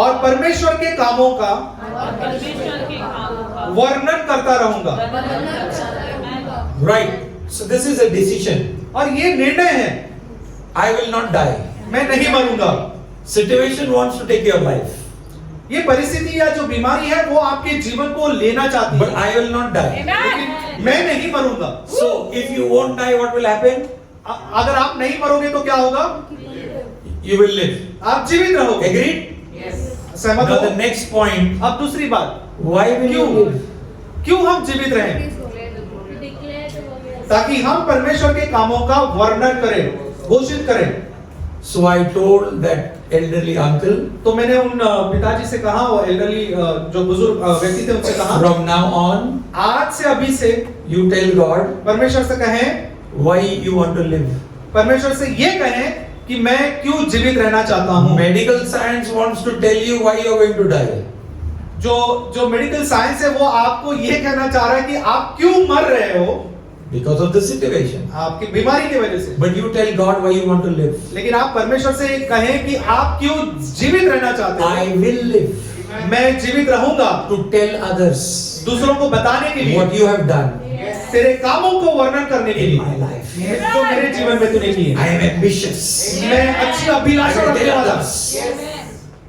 और परमेश्वर के कामों का वर्णन करता रहूंगा। Right. So this is a decision. और ये निर्णय है, I will not die. मैं नहीं मरूंगा। Situation wants to take your life, ये परिस्थिति या जो बीमारी है वो आपके जीवन को लेना चाहती but है, I will not die. लेकिन मैं नहीं मरूंगा। So if you won't die, what will happen? अगर आप नहीं मरोगे तो क्या होगा? You will live. आप जीवित रहोगे। Agreed? सहमत Now हो? the next point. अब दूसरी बात, Why will you live? क्यों हम जीवित रहें? ताकि हम परमेश्वर के कामों का वर्णन करें, घोषित करें। So I told that elderly uncle. तो मैंने उन पिताजी से कहा, वो एल्डरली जो बुजुर्ग व्यक्ति थे उनसे कहा, From now on, आज से अभी से you tell God परमेश्वर से कहें, why you want to live. परमेश्वर से ये कहें कि मैं क्यों जीवित रहना चाहता हूँ। Medical science wants to tell you why you are going to die. जो मेडिकल साइंस है वो आपको ये कहना चाह रहा है कि आप क्यों मर रहे हो, Because of the situation. आपकी बीमारी की वजह से। But you tell God why you want to live. लेकिन आप परमेश्वर से कहें कि आप क्यों जीवित रहना चाहते I हो। will live मैं जीवित रहूंगा to tell others दूसरों को बताने के लिए, what you have done तेरे कामों को वर्णन करने के in लिए my life. जो मेरे जीवन में तूने किए। I am ambitious. मैं अच्छी I अभिलाषा will रखने tell वाला, others.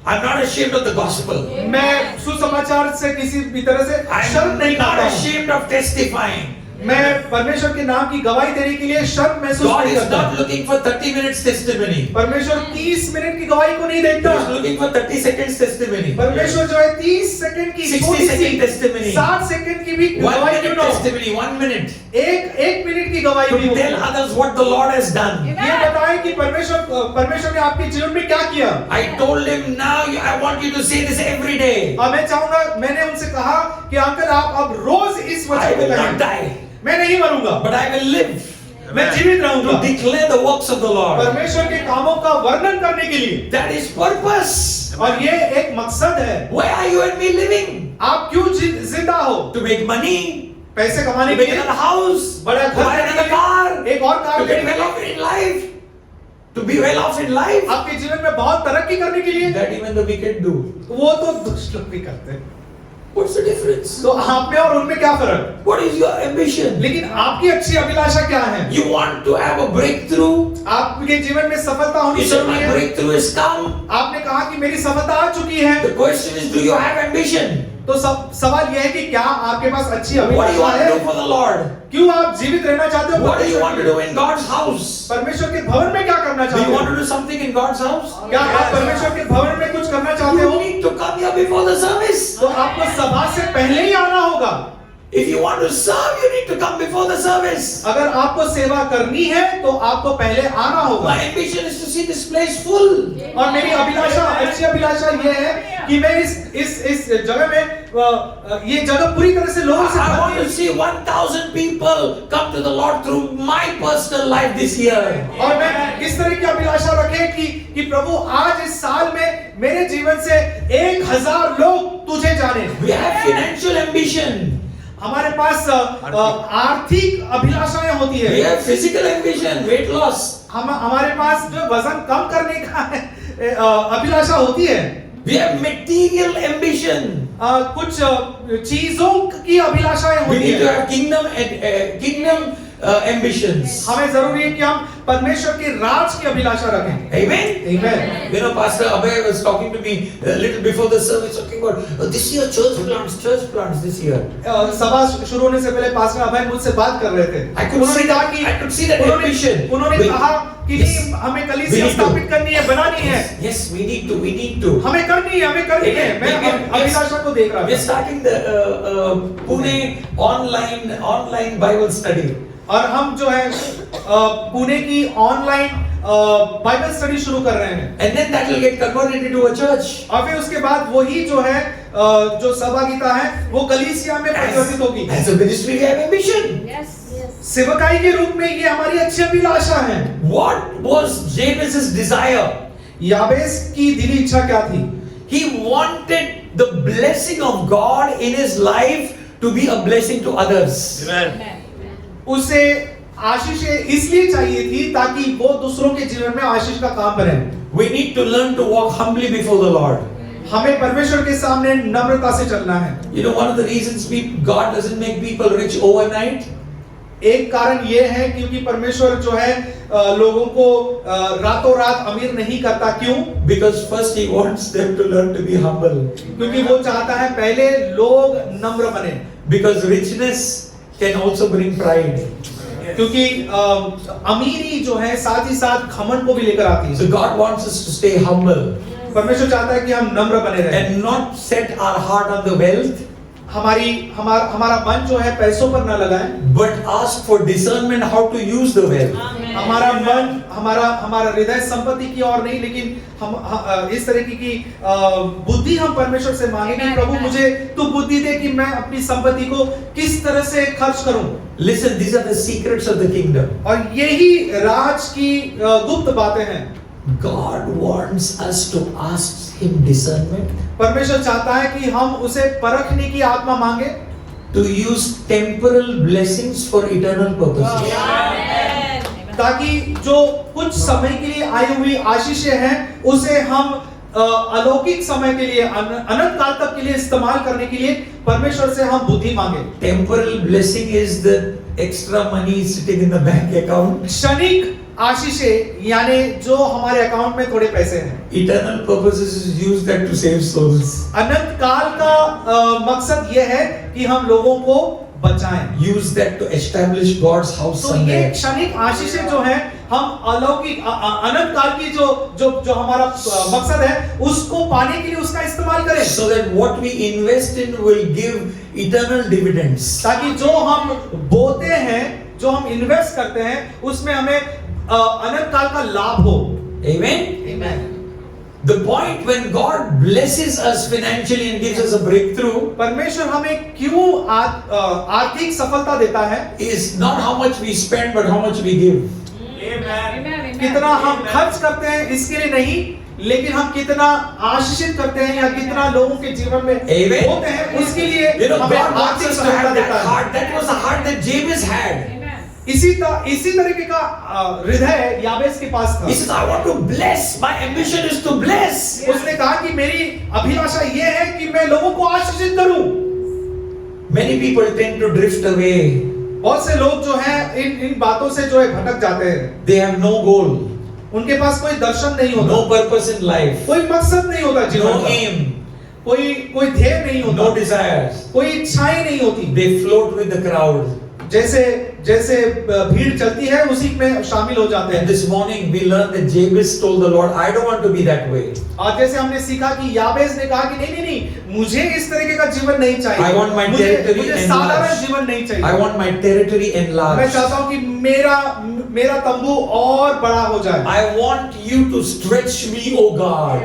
I'm not ashamed of the gospel. मैं सुसमाचार से किसी भी तरह से शर्म I'm नहीं not करता हूं। ashamed of testifying. मैं परमेश्वर के नाम की गवाही देने के लिए शर्म महसूस God नहीं is करता। not looking for 30 minutes testimony. परमेश्वर 30 मिनट की गवाही को नहीं He देखता। is looking for 30 seconds testimony. परमेश्वर जो है 30 सेकंड की 60 छोटी सी second testimony. 60 सेकंड की भी 1 गवाही minute क्यों ना हो, testimony, 1 minute. एक मिनट की गवाही To भी हो, tell others what the Lord has done. ये बताएं कि परमेश्वर ने आपके जीवन में क्या किया। I told him now I want you to say this every day. और मैं चाहूंगा, मैंने उनसे कहा कि अंकल आप अब रोज इस I वचन को will not कहें, die, मैं नहीं मरूंगा, but I will live मैं जीवित to रहूंगा declare the works of the Lord. परमेश्वर के कामों का वर्णन करने के लिए। That is purpose. और ये एक मकसद है। Why are you and me living? आप क्यों जिंदा हो? To make money, पैसे to कमाने के make लिए, another house, बड़ा to घर buy लेने another के car, लिए, एक और कार to get लेने के well लिए, off in life, to be well off in life. आपके जीवन में बहुत तरक्की करने के लिए। That even the wicked do. वो तो दुष्ट लोग भी करते हैं। What's the difference? तो आप में और उनमें क्या फर्क? What is your ambition? लेकिन आपकी अच्छी अभिलाषा क्या है? You want to have a breakthrough? आपके जीवन में सफलता होनी You said my चाहिए। breakthrough has come. आपने कहा कि मेरी सफलता आ चुकी है। The question is, do you have ambition? तो सवाल यह है कि क्या आपके पास अच्छी What do you Abhilasha want to है? do for the Lord? क्यों आप जीवित रहना चाहते हो? What do you want to do in God's house? परमेश्वर के भवन में क्या करना Do चाहते you हो? want to do something in God's house? क्या आप परमेश्वर के भवन में कुछ करना चाहते You हो? need to come here before the service. तो आपको सभा से पहले ही आना होगा। If you want to serve, you need to come before the service. अगर आपको सेवा करनी है तो आपको पहले आना होगा। My ambition is to see this place full. और मेरी अभिलाषा, अच्छी अभिलाषा ये है कि मैं इस जगह में ये जगह पूरी तरह से लोगों से I want भरी to see 1,000 people come to the Lord through my personal life this year. और मैं इस तरह की अभिलाषा रखे कि प्रभु आज इस साल में मेरे जीवन से 1000 लोग तुझे जाने। We have financial ambition. हमारे पास आर्थिक अभिलाषाएं होती We है। have physical ambition, weight loss. हमारे पास जो वजन कम करने का अभिलाषा होती है। We have material ambition. कुछ चीजों की अभिलाषाएं We होती need to है। have kingdom ambitions. हमें जरूरी है कि हम परमेश्वर के राज की अभिलाषा रखें। Amen. Amen. You know, Pastor Abhay was talking to me a little before the service, talking about this year church plants this year. सभा शुरू होने से पहले पास्टर अभय मुझसे बात कर रहे थे। I could उन्होंने see कहा that. कि I could see that ambition. उन्होंने कहा कि Yes. नहीं, हमें We कलीसिया need to. स्थापित करनी है, बनानी है। Yes, we need to. हमें करनी है। मैं अभिलाषा को देख रहा We are था। starting the Pune online Bible study. और हम जो है पुणे की ऑनलाइन बाइबल स्टडी शुरू कर रहे हैं। And then that will get converted into a church. और फिर उसके बाद वही जो है जो सहभागिता है वो कलीसिया में परिवर्तित होगी। As a ministry, we have ambition. Yes, yes. सेवकाई के रूप में ये हमारी अच्छी अभिलाषा है। What was Jabez's desire? याबेस की दिली इच्छा क्या थी? He wanted the blessing of God in his life to be a blessing to others. Amen. उसे आशीषें इसलिए चाहिए थी ताकि वो दूसरों के जीवन में आशीष का काम करें। We need to learn to walk humbly before the Lord. हमें परमेश्वर के सामने नम्रता से चलना है। You know, one of the reasons God doesn't make people rich overnight. एक कारण ये है क्योंकि परमेश्वर जो है लोगों को रातों रात अमीर नहीं करता। क्यों? Because first He wants them to learn to be humble. क्योंकि वो चाहता है पहले लोग नम्र बने। Because richness can also bring pride. क्योंकि अमीरी जो है साथ ही साथ घमंड को भी लेकर आती है। So God wants us to stay humble परमेश्वर चाहता है कि हम नम्र बने रहें। and not set our heart on the wealth, हमारा मन जो है पैसों पर न लगाएं, but ask for discernment how to use the wealth. हमारा मन हमारा हृदय संपत्ति की ओर नहीं, लेकिन हम इस तरीके की बुद्धि हम परमेश्वर से मांगे कि प्रभु मुझे तू बुद्धि दे कि मैं अपनी संपत्ति को किस तरह से खर्च करूं। Listen, these are the secrets of the kingdom. और यही राज की गुप्त बातें हैं। God wants us to ask Him discernment, परमेश्वर चाहता है कि हम उसे परखने की आत्मा मांगे, to use temporal blessings for eternal purposes. ताकि जो कुछ समय के लिए आई हुई आशीषें हैं उसे हम अलौकिक समय के लिए अनंत काल तक के लिए इस्तेमाल करने के लिए परमेश्वर से हम बुद्धि मांगे। Temporal blessing is the extra money sitting in the bank account. क्षणिक आशीषें यानी जो हमारे अकाउंट में थोड़े पैसे हैं। Eternal purposes is use that to save souls. अनंत काल का मकसद यह है कि हम लोगों को बचाएं। Use that to establish God's house तो ये somewhere. क्षणिक आशीषें जो हैं हम अलौकिक अनंत काल की जो हमारा मकसद है उसको पाने के लिए उसका इस्तेमाल करें, So that what we invest in will give eternal dividends. ताकि जो हम बोते हैं, जो हम इन्वेस्ट करते हैं उसमें हमें अनंत काल का लाभ हो। Amen? Amen. The point when God blesses us financially and gives us a breakthrough परमेश्वर हमें क्यों आर्थिक सफलता देता है is not how much we spend but how much we give. कितना हम खर्च करते हैं इसके लिए नहीं, लेकिन हम कितना आशीषित करते हैं या कितना लोगों के जीवन में Amen. होते हैं उसके लिए You know, हमें God wants आर्थिक us to सफलता have that देता है। heart. That was the heart that Jabez had. इसी तरीके का हृदय याबेस के पास था। He says, I want to bless. My ambition is to bless. उसने कहा कि मेरी अभिलाषा ये है कि मैं लोगों को आशीषित करूं। Many people tend to drift away. बहुत से लोग जो हैं इन बातों से जो है भटक जाते हैं। They have no goal, उनके पास कोई दर्शन नहीं होता, no purpose in life, कोई मकसद नहीं होता जीवन no का, aim. कोई ध्येय नहीं होता, no desires. कोई इच्छाएं नहीं होती। They float with the crowd. जैसे भीड़ चलती है उसी में शामिल हो जाते And हैं। this morning we learned that Jabez told the Lord, I don't want to be that way. और जैसे हमने सीखा कि याबेस ने कहा कि नहीं, मुझे इस तरीके का जीवन नहीं चाहिए। I want my territory मुझे enlarged. साधारण जीवन नहीं चाहिए। I want my territory मैं enlarged. चाहता हूँ कि मेरा तंबू और बड़ा हो जाए। I want you to stretch me, O God.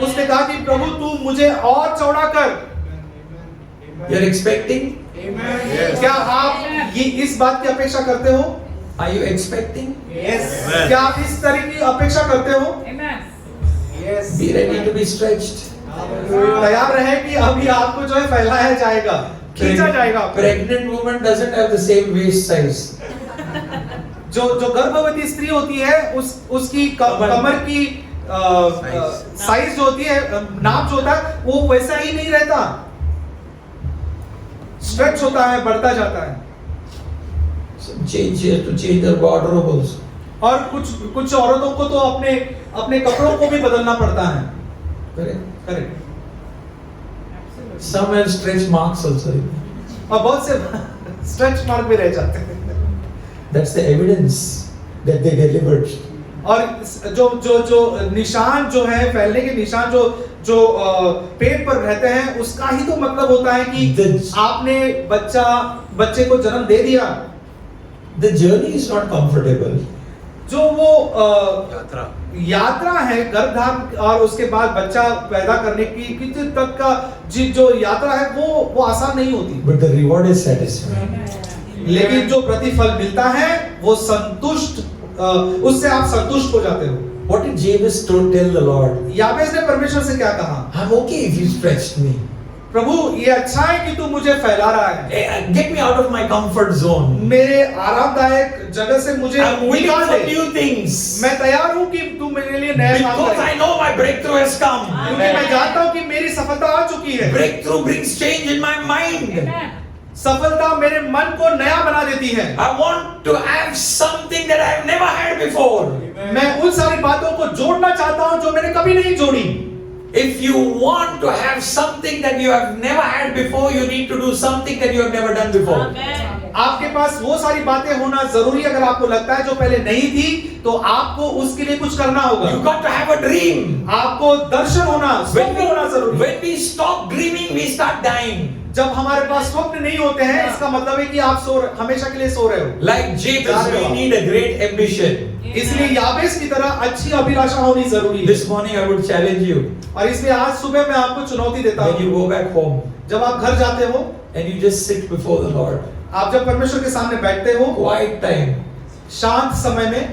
उसने कहा कि प्रभु तू मुझे और चौड़ा कर। You're expecting? क्या आप ये इस बात की अपेक्षा करते हो? Are you expecting? क्या आप इस तरह की अपेक्षा करते हो? Be ready to be stretched. तैयार रहे कि अभी आपको जो है फैलाया जाएगा, खींचा जाएगा। Pregnant woman doesn't have the same waist size. जो गर्भवती स्त्री होती है उसकी कमर की साइज जो होती है, नाप जो होता है वो वैसा ही नहीं रहता, स्ट्रेच होता है, बढ़ता जाता है। Some change here to change their wardrobe also. और कुछ औरतों को तो अपने कपड़ों को भी बदलना पड़ता है। Correct. Some have stretch marks also. और बहुत से स्ट्रेच मार्क भी रह जाते हैं। That's the evidence that they delivered. और जो निशान जो है, फैलने के निशान जो पेट पर रहते हैं, उसका ही तो मतलब होता है कि आपने बच्चे को जन्म दे दिया। The journey is not comfortable. जो वो यात्रा है गर्भधारण और उसके बाद बच्चा पैदा करने की तक का जो यात्रा है वो आसान नहीं होती। But the reward is satisfying. लेकिन जो प्रतिफल मिलता है वो संतुष्ट, उससे आप संतुष्ट हो जाते हो। What did Jabez tell the Lord? याबेस ने परमेश्वर से क्या कहा? I'm okay if you stretched me. प्रभु ये अच्छा है कि तू मुझे फैला रहा है। Get me out of my comfort zone. मेरे आरामदायक जगह से मुझे I'm waiting निकाल for दे। new things. मैं तैयार हूँ कि तू मेरे लिए नया काम Because करे। I know my breakthrough has come. क्योंकि मैं जानता हूँ कि मेरी सफलता आ चुकी है। Breakthrough brings change in my mind. सफलता मेरे मन को नया बना देती है। I want to have something that I have never had before. मैं उन सारी बातों को जोड़ना चाहता हूँ जो मैंने कभी नहीं जोड़ी। If you want to have something that you have never had before, you need to do something that you have never done before. आपके पास वो सारी बातें होना जरूरी, अगर आपको लगता है जो पहले नहीं थी तो आपको उसके लिए कुछ करना होगा। You got to have a dream. आपको दर्शन होना, स्वप्न होना जरूरी है। When we stop dreaming, we start dying. जब हमारे पास स्वप्न नहीं होते हैं, इसका मतलब है कि आप हमेशा के लिए सो रहे हो। Like Jabez, we need a great ambition. इसलिए याबेस की तरह अच्छी अभिलाषा होनी जरूरी है। This morning I would challenge you. और इसलिए आज सुबह मैं आपको चुनौती देता When you हूँ, go back home जब आप घर जाते हो, and you just sit before the Lord, आप जब परमेश्वर के सामने बैठते हो, quiet time. शांत समय में,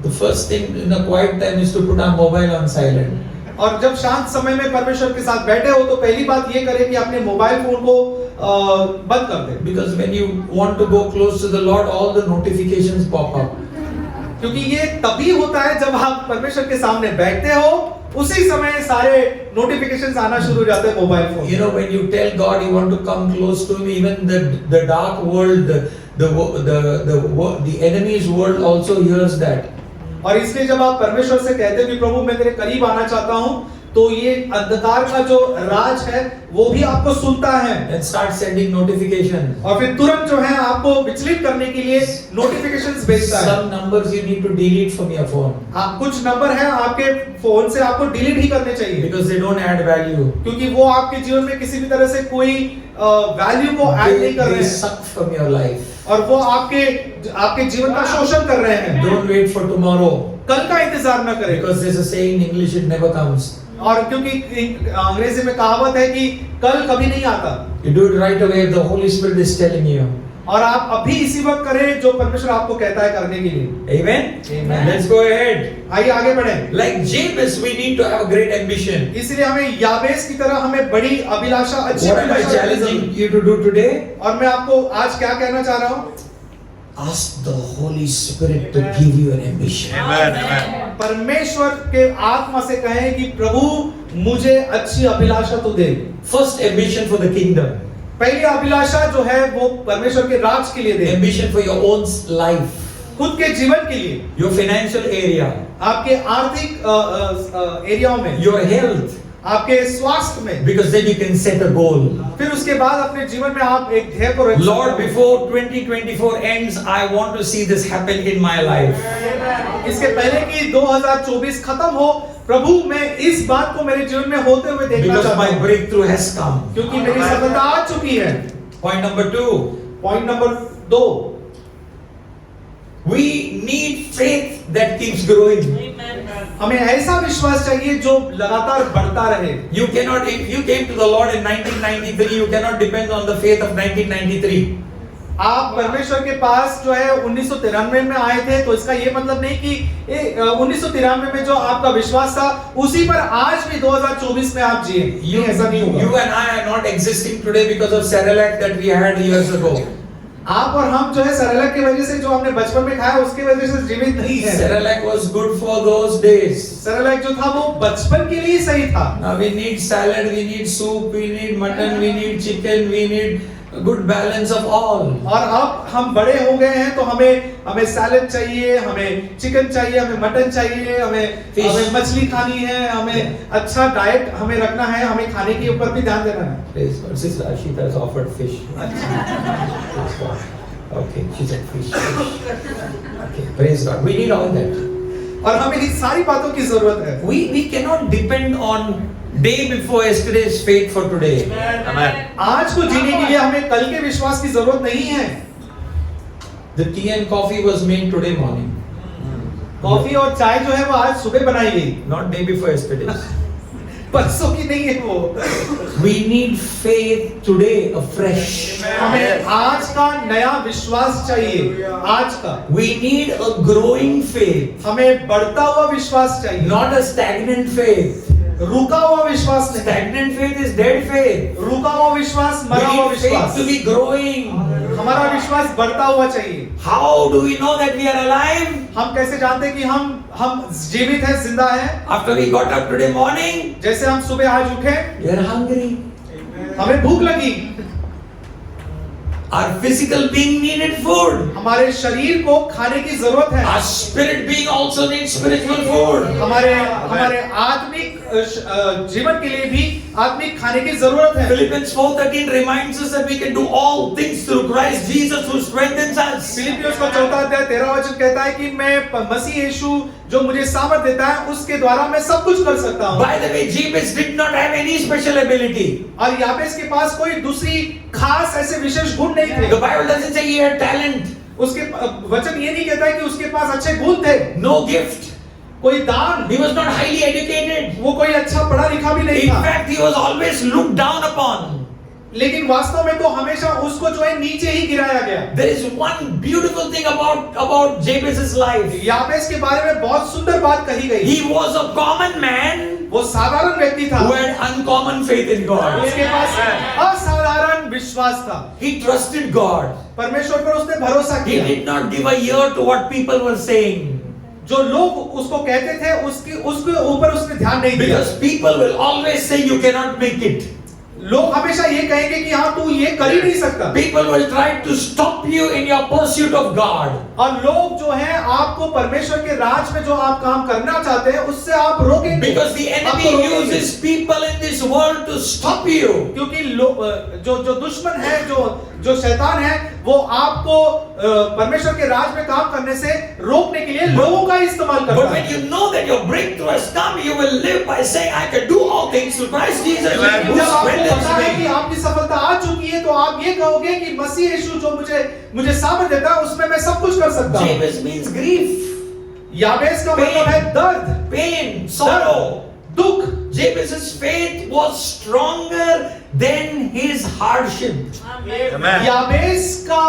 The first thing in a quiet time is to put our mobile on silent. और जब शांत समय में परमेश्वर के साथ बैठे हो तो पहली बात ये करें कि अपने मोबाइल फोन को बंद कर दें। Because when you want to go close to the Lord, all the notifications pop up. क्योंकि ये तभी होता है जब आप परमेश्वर के सामने बैठते हो, उसी समय सारे नोटिफिकेशंस आना शुरू हो जाते हैं mobile phone. You know, when you tell God you want to come close to Him, even the dark world, the enemy's world also hears that. और इसलिए जब आप परमेश्वर से कहते हो कि प्रभु मैं तेरे करीब आना चाहता हूँ, तो ये अंधकार का जो राज है वो भी आपको सुनता है। And start sending notifications. और फिर तुरंत जो है आपको विचलित करने के लिए नोटिफिकेशंस भेजता है। Some numbers you need to delete from your phone. आप कुछ नंबर हैं आपके फोन से आपको डिलीट ही करने चाहिए, Because they don't add value. क्योंकि वो आपके जीवन में किसी भी तरह से कोई वैल्यू को ऐड नहीं कर रहे They हैं suck from your life. और वो आपके जीवन का शोषण कर रहे हैं। Don't wait for tomorrow. कल का इंतजार न करें, Because there's a saying in English, it never comes. और क्योंकि अंग्रेजी में कहावत है कि कल कभी नहीं आता। You do it right away if the Holy Spirit is telling you. और आप अभी इसी वक्त करें जो परमेश्वर आपको कहता है करने के लिए। Amen? Amen. Let's go ahead. आइए आगे बढ़ें। Like Jabez, we need to have a great ambition. इसलिए हमें याबेस की तरह हमें बड़ी अभिलाषा, अच्छी What am I अभिलाषा रखनी challenging जरूरी। you to do today? और मैं आपको आज क्या कहना चाह रहा हूँ, Ask the Holy Spirit to give you an ambition. Amen. Amen. परमेश्वर के आत्मा से कहें कि प्रभु मुझे अच्छी अभिलाषा तो दे। First ambition for the kingdom. पहली अभिलाषा जो है वो परमेश्वर के राज के लिए दे, Ambition for your own life. खुद के जीवन के लिए, Your financial area. आपके आर्थिक एरियाओं में, Your health. आपके स्वास्थ्य में, because then you can set a goal. फिर उसके बाद अपने जीवन में आप एक ध्येय को रख सकते Lord, हो। before 2024 ends, I want to see this happen in my life. इसके पहले कि 2024 खत्म हो, प्रभु मैं इस बात को मेरे जीवन में होते हुए देखना Because चाहता my हूँ, breakthrough has come. क्योंकि मेरी सफलता आ चुकी है। Point number 2. Point number 2, We need faith that keeps growing. हमें ऐसा विश्वास चाहिए जो लगातार बढ़ता रहे। You cannot, if you came to the Lord in 1993, you cannot depend on the faith of 1993. आप परमेश्वर के पास जो है 1993 में आए थे, तो इसका ये मतलब नहीं कि 1993 में जो आपका विश्वास था उसी पर आज भी 2024 में आप जिए। You, ऐसा नहीं you होगा। and I are not existing today because of Cerelac that we had years ago. आप और हम जो है सरलक की वजह से जो हमने बचपन में खाया उसकी वजह से जीवित नहीं है। Cerelac was good for those days. सरलक जो था वो बचपन के लिए सही था। Now we need salad, we need soup, we need mutton, we need chicken, we need a good balance of all. और अब हम बड़े हो गए हैं तो हमें सैलेड चाहिए, हमें चिकन चाहिए, हमें मटन चाहिए, हमें मछली खानी है, हमें अच्छा डाइट हमें रखना है, हमें खाने के ऊपर भी ध्यान देना है। Praise God. Sister Ashita has offered fish. Praise God. Okay, she said fish. Okay, praise God. We need all that. और हमें इन सारी बातों की जरूरत है। We cannot depend on day before yesterday's faith for today. Amen. आज को जीने के लिए हमें कल के विश्वास की जरूरत नहीं है। The tea and coffee was made today morning, coffee और चाय जो है वो आज सुबह बनाई गई, not day before yesterday's. परसों की नहीं है वो। We need faith today afresh. हमें आज का नया विश्वास चाहिए, आज का। We need a growing faith, हमें बढ़ता हुआ विश्वास चाहिए, not a stagnant faith. रुका हुआ विश्वास नहीं। Stagnant faith is dead faith. रुका हुआ विश्वास, We मरा हुआ need faith विश्वास। to be growing. हमारा विश्वास बढ़ता हुआ चाहिए। How do we know that we are alive? हम कैसे जानते हैं कि हम जीवित हैं, जिंदा हैं? After we got up today morning, जैसे हम सुबह आज उठे, we are hungry. हमें भूख लगी, Our physical being needed food. हमारे शरीर को खाने की जरूरत है, Our spirit being also needs spiritual food. हमारे आत्मिक जीवन के लिए भी आत्मिक खाने की जरूरत है। Philippians 4:13 reminds us that we can do all things through Christ Jesus who strengthens us. फिलिपियोस का 4 अध्याय 13 वचन कहता है कि मैं मसीह यीशु जो मुझे सामर्थ देता है उसके द्वारा मैं सब कुछ कर सकता हूँ। By the way, Jabez did not have any special ability. और याबेस के पास कोई दूसरी खास ऐसे विशेष गुण नहीं थे। The Bible doesn't say he had talent, उसके वचन ये नहीं कहता है कि उसके पास अच्छे गुण थे, no gift. कोई दान, He was not highly educated. वो कोई अच्छा पढ़ा लिखा भी नहीं In था। fact, he was always looked down upon. लेकिन वास्तव में तो हमेशा उसको जो है नीचे ही गिराया गया। There is one beautiful thing about Jabez's life. याबेस के बारे में बहुत सुंदर बात कही गई। He was a common man वो साधारण व्यक्ति था, who had uncommon faith in God. उसके पास असाधारण विश्वास था, He trusted God. परमेश्वर पर उसने भरोसा He किया। did not give a ear to what people were saying. जो लोग उसको कहते थे उसके ऊपर उसने ध्यान नहीं दिया। Because people will always say you cannot make it. लोग हमेशा ये कहेंगे कि हाँ तू ये कर ही नहीं सकता। People will try to stop you in your pursuit of God. और लोग जो हैं आपको परमेश्वर के राज में जो आप काम करना चाहते हैं उससे आप रोकेंगे। Because the enemy uses people in this world to stop you. क्योंकि जो दुश्मन है, जो शैतान है, वो आपको परमेश्वर के राज में काम करने से रोकने के लिए लोगों का इस्तेमाल करता But when है। you know that your breakthrough has come, you will live by saying, I can do all things through Christ Jesus who जब आपको strengthens पता है कि me. आपकी सफलता आ चुकी है तो आप ये कहोगे कि मसीह यीशु जो मुझे सामर्थ देता है उसमें मैं सब कुछ कर सकता हूँ। Jabez means grief, याबेस का मतलब है दर्द, pain, sorrow. दुख। Jabez's faith was stronger than his hardship. Amen. याबेस का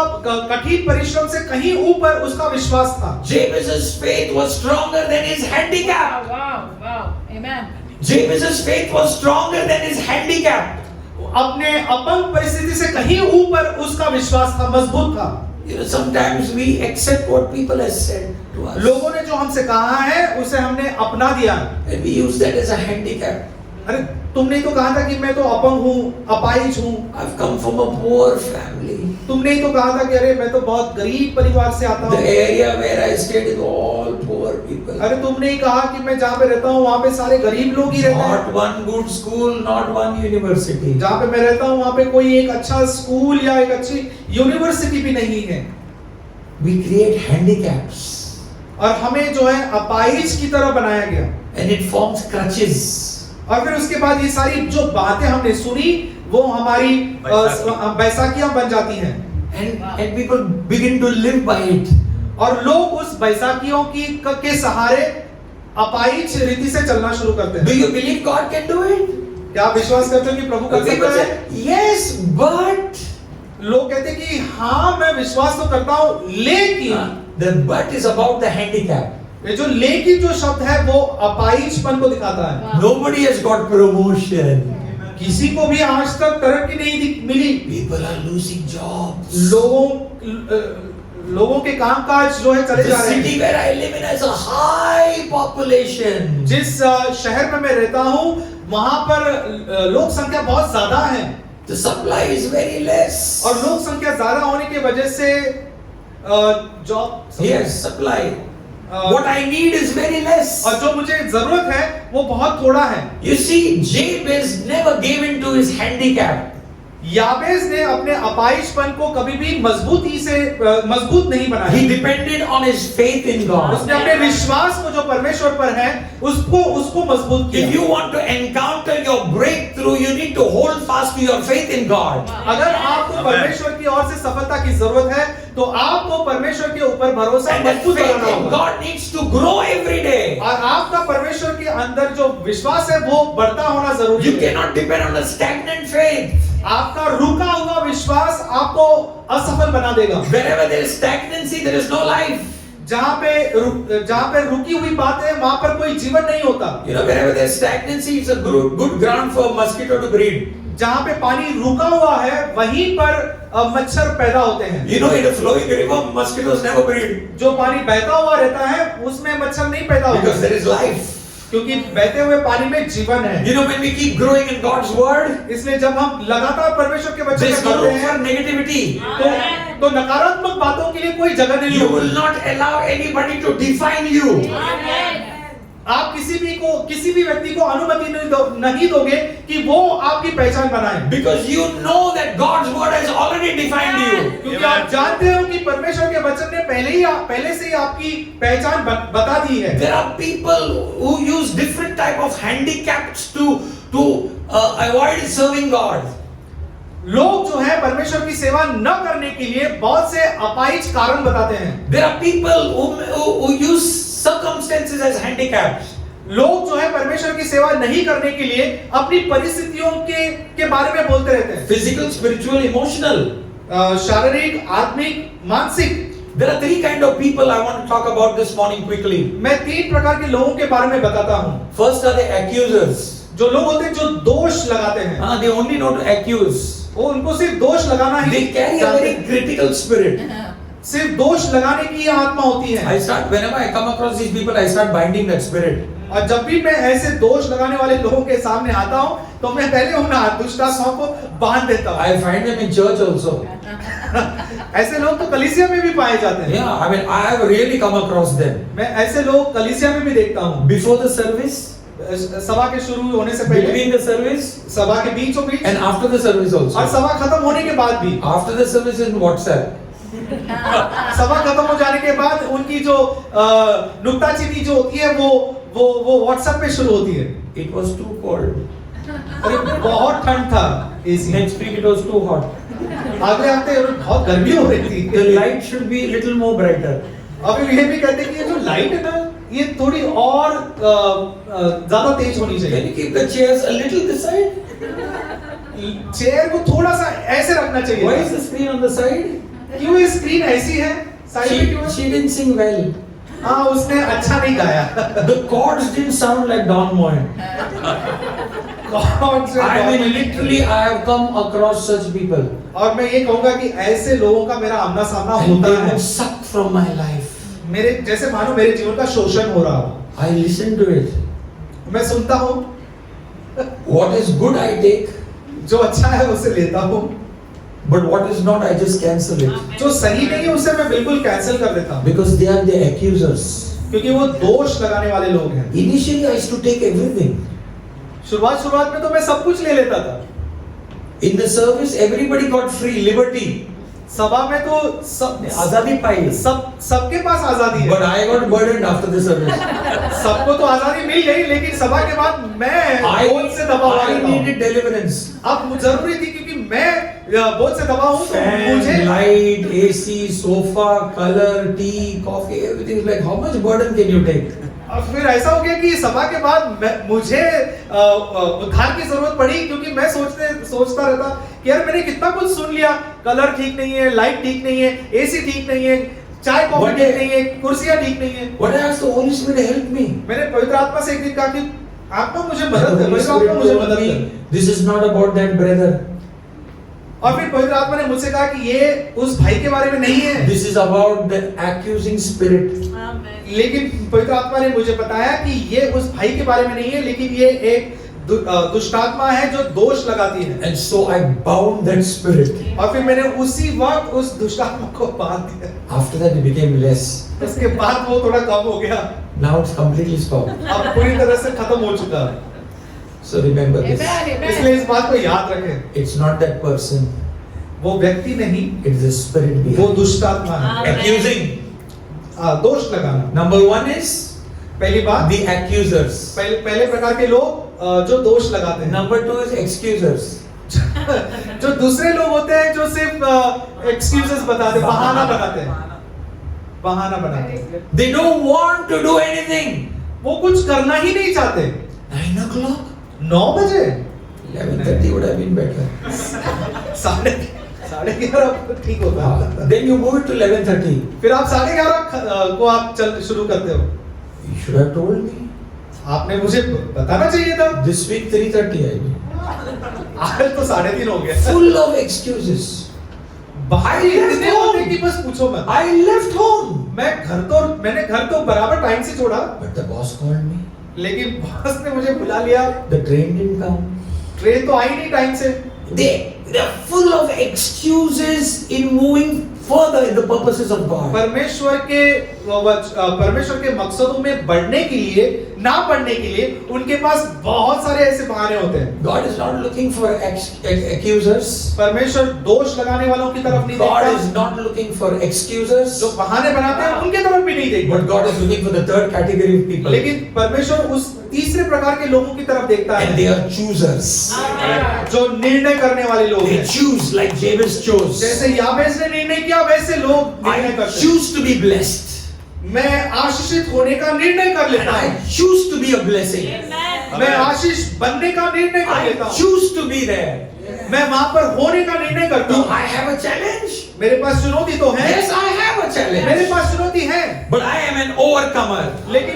कठिन परिश्रम से कहीं ऊपर उसका विश्वास था। Jabez's faith was stronger than his handicap. Wow. Amen. Jabez's faith was stronger than his handicap. अपने अपंग परिस्थिति से कहीं ऊपर उसका विश्वास था, मजबूत था। You know, sometimes we accept what people have said to us. लोगों ने जो हमसे कहा है उसे हमने अपना दिया And we use that as a handicap. अरे तुमने तो कहा था कि मैं तो अपंग हूँ, अपाहिज हूँ। I've come from a poor family. तुमने तो कहा था कि अरे मैं तो बहुत गरीब परिवार से आता The हूँ। area where I stayed is all poor people. अरे तुमने ही कहा कि मैं जहाँ पे रहता हूँ वहाँ पे सारे गरीब लोग ही रहते हैं। Not one good school, not one university. जहाँ पे मैं रहता हूँ वहाँ पे कोई एक अच्छा स्कूल या एक अच्छी यूनिवर्सिटी भी नहीं है। We create handicaps और हमें जो है अपाहिज की तरह बनाया गया। and it forms crutches. और फिर उसके बाद ये सारी जो बातें हमने सुनी वो हमारी बैसाखियां बन जाती हैं। And people begin to live by it. और लोग उस बैसाखियों के सहारे अपाहिज रीति से चलना शुरू करते Do हैं। you believe God can do it? क्या आप विश्वास करते हो कि प्रभु कर People सकता say, है? yes, but. लोग कहते हैं कि हाँ मैं विश्वास तो करता हूँ, लेकिन The but is about the handicap. ये जो लेकिन जो शब्द है वो अपाहिजपन को दिखाता है। Nobody has got promotion. किसी को भी आज तक तरक्की नहीं मिली। People are losing jobs. लोगों के कामकाज जो है चले The जा रहे city हैं। where I live in has a high population. जिस शहर में मैं रहता हूँ वहां पर लोक संख्या बहुत ज्यादा है The supply is very less. और लोक संख्या ज्यादा होने की वजह से job Yes, supply. What I need is very less. और जो मुझे जरूरत है वो बहुत थोड़ा है। You see, Jabez never gave in to his handicap. याबेस ने अपने अपाहिजपन को कभी भी मजबूत नहीं बनाया। He depended on his faith in God. उसने अपने विश्वास को जो परमेश्वर पर है उसको मजबूत किया। If you want to encounter your breakthrough, you need to hold fast to your faith in God. अगर आपको परमेश्वर की ओर से सफलता की जरूरत है तो आपको परमेश्वर के ऊपर भरोसा And that मजबूत faith बनाना in होगा। God needs to grow every day. और आपका परमेश्वर के अंदर जो विश्वास है वो बढ़ता होना जरूरी You है। cannot depend on a stagnant faith. आपका रुका हुआ विश्वास आपको असफल बना देगा। Wherever there is stagnancy, there is no life. जहाँ पे रुकी हुई बात है वहां पर कोई जीवन नहीं होता। You know, wherever there is stagnancy, it's a good ground for mosquito to breed. जहाँ पे पानी रुका हुआ है वहीं पर मच्छर पैदा होते हैं। You know, in a flowing river, mosquitoes never breed जो पानी बहता हुआ रहता है उसमें मच्छर नहीं पैदा होते because there is life. क्योंकि बहते हुए पानी में जीवन है। You know, when we keep growing in God's word, इसलिए जब हम लगातार परमेश्वर के वचन there's में no पढ़ते room हैं for negativity. तो नकारात्मक बातों के लिए कोई जगह नहीं You होगी। will not allow anybody to define you. आप किसी भी व्यक्ति को अनुमति नहीं दोगे कि वो आपकी पहचान बनाए। Because you know that God's word has already defined you. क्योंकि आप जानते हो कि परमेश्वर के वचन ने पहले से ही आपकी पहचान बता दी है। There are people who use different type of handicaps to avoid serving God. लोग जो है परमेश्वर की सेवा न करने के लिए बहुत से अपाहिज कारण बताते हैं। There are people who use circumstances as handicaps. लोग जो है परमेश्वर की सेवा नहीं करने के लिए अपनी परिस्थितियों के बारे में बोलते रहते हैं। Physical, spiritual, emotional. शारीरिक, आत्मिक, मानसिक। There are three kind of people I want to talk about this morning quickly. मैं 3 प्रकार के लोगों के बारे में बताता हूँ। First are the accusers. जो लोग होते हैं जो दोष लगाते हैं। They only know to accuse. वो उनको सिर्फ दोष लगाना ही They carry a very critical spirit. सिर्फ दोष लगाने की आत्मा होती है। Whenever I come across these people, I start binding that spirit. और जब भी मैं ऐसे दोष लगाने वाले लोगों के सामने आता हूँ तो मैं पहले उन दुष्ट आत्माओं को बांध देता हूँ। I find them in church also. ऐसे लोग तो कलीसिया में भी पाए जाते हैं। Yeah, I mean, I have really come across them. मैं ऐसे लोग कलीसिया में भी देखता हूँ। Before the service, सभा के शुरू होने से पहले, between the service, सभा के बीचों बीच, and after the service also. और सभा खत्म होने के बाद भी। After the service in WhatsApp. सभा खत्म हो जाने के बाद उनकी जो नुक्ताचीनी जो होती है वो व्हाट्सएप पे शुरू होती है। It was too cold. अरे बहुत ठंड था AC. Next week it was too hot. अगले हफ्ते बहुत गर्मी हो रही थी। The light should be little more brighter. अभी ये भी कहते हैं कि ये जो लाइट है ना ये थोड़ी और ज्यादा तेज होनी चाहिए। Can you keep the chairs a little this side? Chair को थोड़ा सा ऐसे रखना चाहिए। Why is the screen on the side? क्यों ये स्क्रीन ऐसी है? साइड में क्यों? She didn't sing well. हाँ उसने अच्छा नहीं गाया। The chords didn't sound like Don Moen. I mean, literally, I have come across such people. और मैं ये कहूँगा कि ऐसे लोगों का मेरा आमना सामना And होता they है। have sucked from my life. मेरे जैसे मानो मेरे जीवन का शोषण हो रहा हो। I listen to it. मैं सुनता हूँ। What is good I take, जो अच्छा है उसे लेता हूँ, but what is not I just cancel it. जो सही नहीं है उसे मैं बिल्कुल कैंसिल कर देता हूँ, Because they are the accusers. क्योंकि वो दोष लगाने वाले लोग हैं। Initially I used to take everything. शुरुआत में तो मैं सब कुछ ले लेता था। In the service everybody got free liberty. सभा में तो सब आजादी पाई। सबके पास आजादी है। But I got burdened after the service. सबको तो आजादी मिल गई, लेकिन सभा के बाद मैं बोझ से दबा हुआ I रहता हूँ। needed deliverance. अब जरूरी थी, क्योंकि मैं बोझ से दबा हूँ, तो मुझे Fan, light, AC, sofa, color, tea, coffee, everything is like how much burden can you take? और फिर ऐसा हो गया कि सभा के बाद मुझे उद्धार की जरूरत पड़ी, क्योंकि मैं सोचता रहता कि यार मैंने कितना कुछ सुन लिया, कलर ठीक नहीं है, लाइट ठीक नहीं है, एसी ठीक नहीं है, चाय कॉफी ठीक नहीं है, कुर्सियां ठीक नहीं है। What I asked the Holy Spirit to help me. मैंने पवित्र आत्मा से एक दिन कहा कि आत्मा मुझे मदद कर, पवित्र आत्मा मुझे मदद कर। This is not about that brother. और फिर पवित्र आत्मा ने मुझसे कहा कि ये उस भाई के बारे में नहीं है। This is about the accusing spirit. लेकिन पवित्र आत्मा ने मुझे बताया कि ये उस भाई के बारे में नहीं है, लेकिन ये एक दुष्ट आत्मा है जो दोष लगाती है। And so I bound that spirit. और फिर मैंने उसी वक्त उस दुष्ट आत्मा को बांध दिया। After that it became less. उसके बाद वो थोड़ा कम हो गया। Now it's completely stopped. अब पूरी तरह से खत्म हो चुका है। So remember this. इसलिए इस बात को याद रखें। It's not that person. वो व्यक्ति नहीं, It is the spirit वो behind. दुष्ट आत्मा है। Accusing. दोष लगाना। Number one is पहली बात, the accusers. पहले प्रकार के लोग जो दोष लगाते हैं। Number two is excusers. जो दूसरे लोग होते हैं जो सिर्फ एक्सक्यूजेस बताते, बहाना बनाते हैं, बहाना बनाते हैं। They don't want to do anything. वो कुछ करना ही नहीं चाहते। 9 o'clock. 9 बजे 11:30 would have been better. 11:30 ठीक होता। Then you move it to 11:30. फिर आप 11:30 को आप चल शुरू करते हो। You should have told me. आपने मुझे बताना चाहिए था। This week 3:30 I mean. आज तो 3:30 हो गया। Full of excuses. भाई इतने होते कि बस पूछो मत। I left home. मैंने घर तो बराबर टाइम से छोड़ा, But the boss called me. लेकिन बॉस ने मुझे बुला लिया। The train didn't come. Train तो आई नहीं टाइम से। They're full of excuses in moving further in the purposes of God. परमेश्वर के मकसदों में बढ़ने के लिए, ना बढ़ने के लिए उनके पास बहुत सारे ऐसे बहाने होते हैं। God is not looking for accusers. परमेश्वर दोष लगाने वालों की तरफ नहीं God देखता। is not looking for excusers. जो बहाने बनाते हैं उनके तरफ भी नहीं देखता। But God is looking for the third category of people. लेकिन परमेश्वर उस तीसरे प्रकार के लोगों की तरफ देखता And है, they are choosers. जो निर्णय करने वाले लोग They हैं। choose like Jabez chose. जैसे याबेस ने निर्णय किया, वैसे लोग निर्णय I करते हैं। choose to be blessed. मैं आशीषित होने का निर्णय कर And लेता I हूँ। choose to be a blessing. मैं आशीष बनने का निर्णय कर I लेता हूँ। choose to be there. मैं वहां पर होने का निर्णय करता Do हूँ। I have a challenge? मेरे पास चुनौती तो है। Yes, I have a मेरे challenge. पास चुनौती है, But I am an overcomer. लेकिन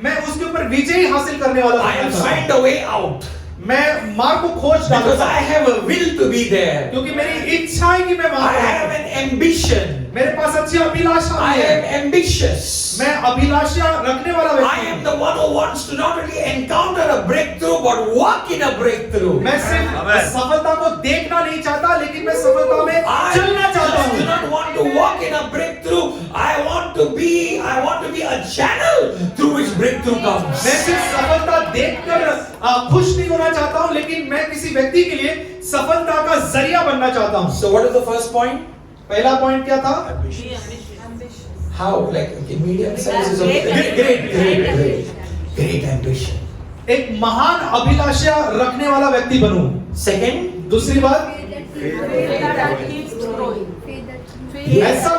मैं उसके ऊपर विजय हासिल करने वाला I have हूँ। find a way out. मैं मार्ग को खोज Because डालता I हूँ, have a will to be there. क्योंकि मेरी इच्छा है कि मैं I वहां पर have हूँ। an ambition. मेरे पास अच्छी अभिलाषा I है। am ambitious. मैं अभिलाषा रखने वाला I व्यक्ति am हूँ। the one who wants to not only encounter a breakthrough but walk in a breakthrough. मैं सिर्फ Amen. सफलता को देखना नहीं चाहता, लेकिन मैं सफलता में चलना चाहता I do हूँ। not want to walk in a breakthrough. I want to be a channel through which breakthrough comes. मैं सिर्फ सफलता देखकर खुश नहीं होना चाहता हूँ, लेकिन मैं किसी व्यक्ति के लिए सफलता का जरिया बनना चाहता हूँ। So what is the first point? पहला पॉइंट क्या था? How? Like okay, medium size is okay. Great ambition. एक महान अभिलाषा रखने वाला व्यक्ति बनूं। Second, दूसरी बात, ऐसा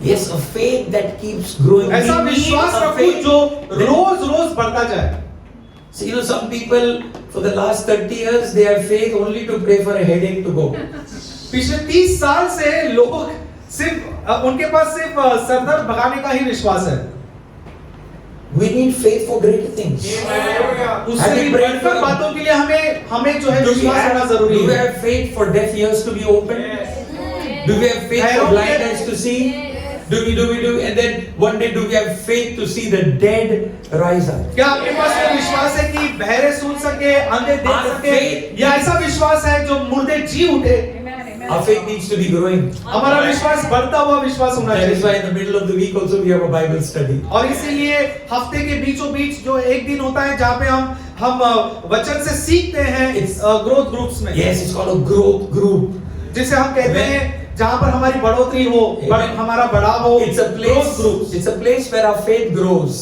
yes, a faith that keeps growing. ऐसा We need विश्वास a रखूं faith जो that- रोज रोज बढ़ता जाए। So, you know, some people for the last 30 years they have faith only to pray for a headache to go. पिछले 30 साल से लोग सिर्फ उनके पास सिर्फ सरदर्द भगाने का ही विश्वास है। We need faith for greater things. उससे भी बढ़कर बातों के लिए हमें जो है Do we विश्वास होना have, जरूरी do we है। have faith for deaf ears to be open? Do we have faith for blind eyes to see? Do we, and then one day do we have faith to see the dead rise up? क्या आपके पास ये विश्वास है कि बहरे सुन सके, अंधे देख Our सके, faith- या ऐसा विश्वास है जो मुर्दे जी उठे? Our faith needs to be growing. हमारा विश्वास बढ़ता हुआ विश्वास होना That is why चाहिए। in the middle of the week also we have a Bible study. और इसीलिए हफ्ते के बीचों बीच जो एक दिन होता है जहाँ पे हम वचन से सीखते हैं It's- ग्रोथ ग्रुप्स में, Yes, it's called a growth group. जिसे हम कहते When- हैं जहाँ पर हमारी बढ़ोतरी हो, Amen. हमारा बढ़ाव हो, It's a growth place. Groups. It's a place where our faith grows.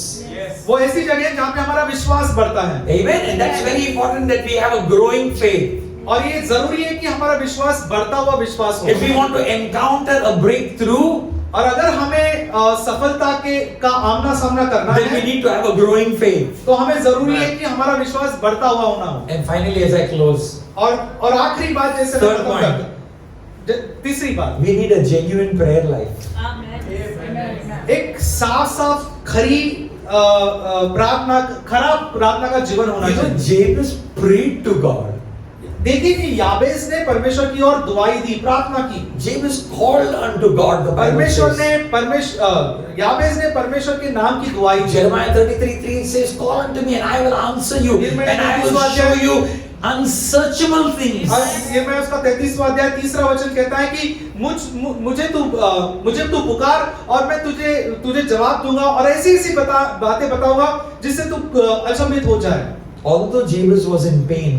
वो ऐसी जगह है जहाँ पे हमारा विश्वास बढ़ता है। Amen. And that's very important that we have a growing faith. और ये जरूरी है कि हमारा विश्वास बढ़ता हुआ विश्वास हो। If we want to encounter a breakthrough, और अगर हमें सफलता का आमना सामना करना then we है, need to have a growing faith. तो हमें जरूरी है कि हमारा विश्वास बढ़ता हुआ होना हो। And finally, as I close, और आखिरी बात जैसे Third मैं खत्म point. करता- तीसरी बात, we need a genuine prayer life. एक साफ खरी प्रार्थना, खरा प्रार्थना का जीवन होना You know, चाहिए। Jabez prayed to God. देखिए कि याबेस ने परमेश्वर की ओर दुआई दी, प्रार्थना की। Jabez called unto God, the Bible परमेश्वर says. ने याबेस ने परमेश्वर के नाम की दुआई दी। Jeremiah 33:3 says, call unto me and I will answer you and I will show you unsearchable things. और ये मैं उसका 33वां अध्याय 3रा वचन कहता है कि मुझे तू पुकार और मैं तुझे जवाब दूंगा और ऐसी बातें बताऊंगा जिससे तू अचंभित हो जाए। Although Jabez was in pain,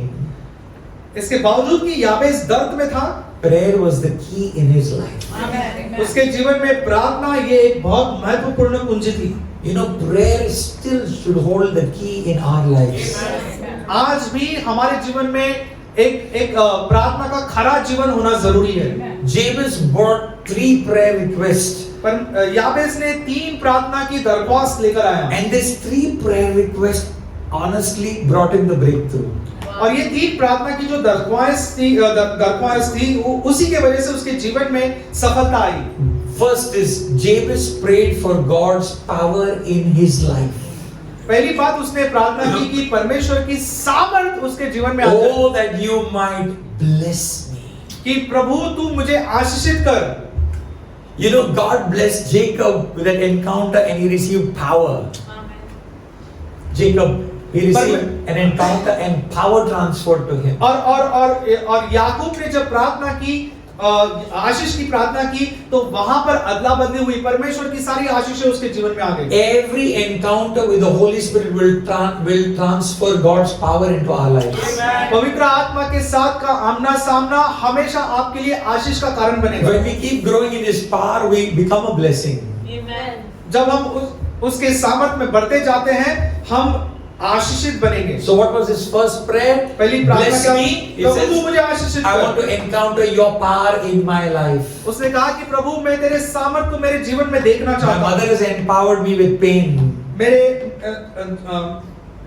इसके बावजूद कि याबेस दर्द में था, prayer was the key in his life. उसके जीवन में प्रार्थना ये एक बहुत महत्वपूर्ण कुंजी थी। You know, prayer still should hold the key in our lives. आज भी हमारे जीवन में एक प्रार्थना का खरा जीवन होना जरूरी है। Jabez brought 3 prayer requests, पर याबेस ने 3 प्रार्थना की दरख्वास्त लेकर आया and these 3 prayer requests honestly brought him the breakthrough. और ये 3 प्रार्थना की जो दरख्वास्त थी उसी के वजह से उसके जीवन में सफलता आई। First is Jabez prayed for God's power in his life. पहली बात उसने प्रार्थना की कि परमेश्वर की सामर्थ उसके जीवन में आ जाए, Oh, that you might bless me. कि प्रभु तू मुझे आशीषित कर। You know, God blessed Jacob with an encounter and he received power. Jacob, he received an encounter and power transferred to him. और याकूब ने जब प्रार्थना की, आशीष की प्रार्थना की, तो वहां पर अदला बदली हुई, परमेश्वर की सारी आशीषें उसके जीवन में आ गई। Every encounter with the Holy Spirit will transfer God's power into our lives. पवित्र आत्मा के साथ का आमना सामना हमेशा आपके लिए आशीष का कारण बनेगा। When we keep growing in His power, we become a blessing. जब हम उसके सामर्थ में बढ़ते जाते हैं, हम आशीषित बनेंगे। So what was his first prayer? पहली प्रार्थना Bless क्या? me. He प्रभु तू says, मुझे आशीषित I कर। want to encounter your power in my life. उसने कहा कि प्रभु मैं तेरे सामर्थ को मेरे जीवन में देखना My चाहता mother हूँ। has empowered me with pain.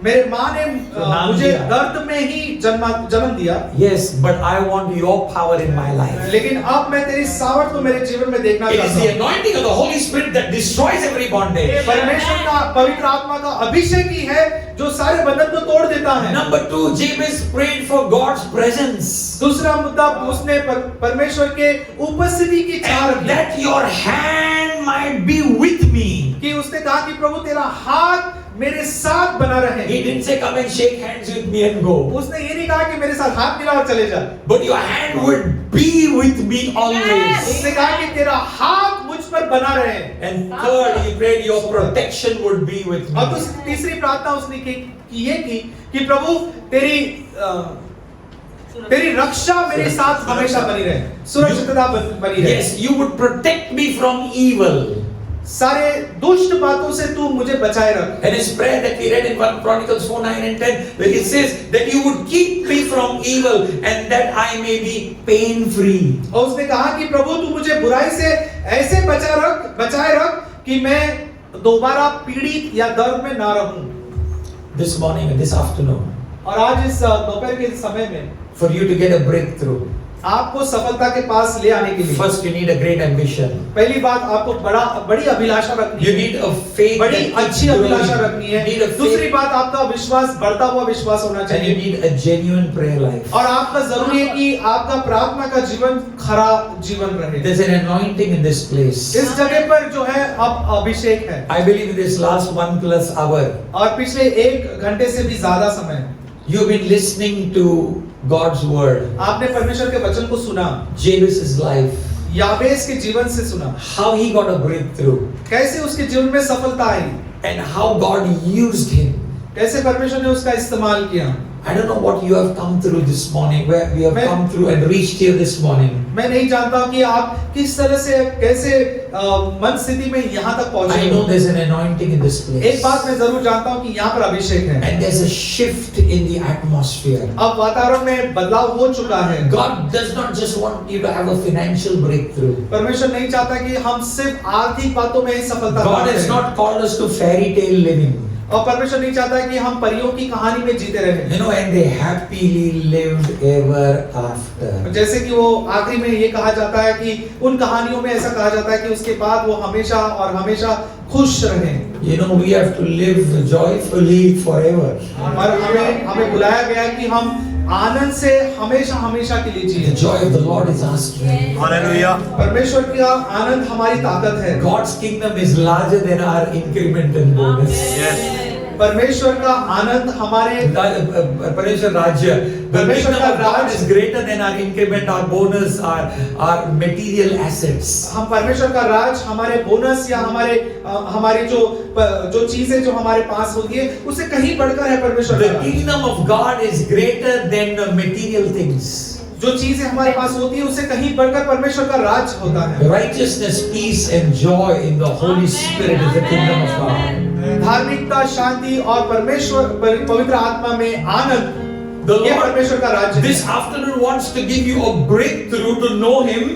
मेरे माँ ने नाम मुझे दिया। दर्द में ही जन्म दिया, Yes, but I want your power in my life. लेकिन अब मैं तेरी सामर्थ को मेरे जीवन में देखना It is चाहता the हूँ। anointing of the Holy Spirit that destroys every bondage. परमेश्वर का पवित्र आत्मा का अभिषेक ही है जो सारे बंधन को तोड़ देता है। Number 2, Jabez prayed for God's presence. दूसरा मुद्दा, उसने परमेश्वर के उपस्थिति की चाह And रखी, that your hand might be with me. कि उसने कहा कि प्रभु तेरा हाथ मेरे साथ बना रहे। He didn't say come and shake hands with me and go. उसने ये नहीं कहा कि मेरे साथ हाथ मिला और चले जा। But your hand would be with me always. उसने कहा कि तेरा हाथ मुझ पर बना रहे। And third, he prayed your protection would be with me. और तीसरी प्रार्थना उसने की कि प्रभु तेरी रक्षा मेरे साथ हमेशा बनी रहे, सुरक्षितता बनी रहे। Yes, you would protect me from evil. सारे दुष्ट बातों से तू मुझे बचाए रख। And his prayer that we read in 1 Chronicles 4:9 and 10, where it says that you would keep me from evil and that I may be pain free. और उसने कहा कि प्रभु तू मुझे बुराई से ऐसे बचाए रख कि मैं दोबारा पीड़ित या दर्द में ना रहूं। This morning and this afternoon, और आज इस दोपहर के समय में for you to get a breakthrough, आपको सफलता के पास ले आने के लिए First, you need a great ambition. पहली बात आपको बड़ी अभिलाषा रखनी You है, need a faith बड़ी that keeps अच्छी growing. अभिलाषा रखनी है। You need a दूसरी faith, बात आपका विश्वास, बढ़ता हुआ विश्वास होना and you चाहिए। need a genuine prayer life. और आपका जरूरी है कि आपका प्रार्थना का जीवन खरा जीवन रहे। There's an anointing in this place. इस जगह पर जो है अब अभिषेक है, I believe in this last 1+ hour, और पिछले 1 घंटे से भी ज्यादा समय you've been listening to God's word. आपने परमेश्वर के वचन को सुना, Jabez's life, याबेस के जीवन से सुना, how he got a breakthrough, कैसे उसके जीवन में सफलता आई, and how God used him. कैसे परमेश्वर ने उसका इस्तेमाल किया। I don't know what you have come through this morning, where we have मैं- come through and reached here this morning. मैं नहीं जानता हूं कि आप किस तरह से कैसे मन स्थिति में यहाँ तक पहुंचे I हो। know there's an anointing in this place. एक बात मैं जरूर जानता हूं कि यहाँ पर अभिषेक है। And there's a shift in the atmosphere. अब वातावरण में बदलाव हो चुका है। God does not just want you to have a financial breakthrough. परमेश्वर नहीं चाहता कि हम सिर्फ आर्थिक बातों में ही सफलता God पाते has हैं। not called us to fairy tale living. और परमेश्वर नहीं चाहता कि हम परियों की कहानी में जीते रहें। You know, and they happily lived ever after. जैसे कि वो आखिरी में ये कहा जाता है कि उन कहानियों में ऐसा कहा जाता है कि उसके बाद वो हमेशा और हमेशा खुश रहें। You know, we have to live joyfully forever. और हमें बुलाया गया है कि हम आनंद से हमेशा हमेशा के लिए The जिए। joy of the Lord is our strength. Hallelujah. परमेश्वर का आनंद हमारी ताकत है। God's kingdom is larger than our increment and bonus. Yes. परमेश्वर का आनंद हमारे Parmeshwar Rajya, the Parmeshwar kingdom of का God Raj- is greater than our increment, our bonus, our material assets. हम परमेश्वर का राज हमारे बोनस या हमारी जो चीजें जो हमारे पास होती है उससे कहीं बढ़कर है परमेश्वर का The Raj. kingdom of God is greater than the material things. जो चीजें हमारे पास होती है उससे कहीं बढ़कर परमेश्वर का राज होता है। Righteousness, peace, and joy in the Holy Spirit is the kingdom of God. धार्मिकता, शांति और पवित्र आत्मा में आनंद, The ये Lord परमेश्वर का राज्य है। this afternoon wants to give you a breakthrough to know Him.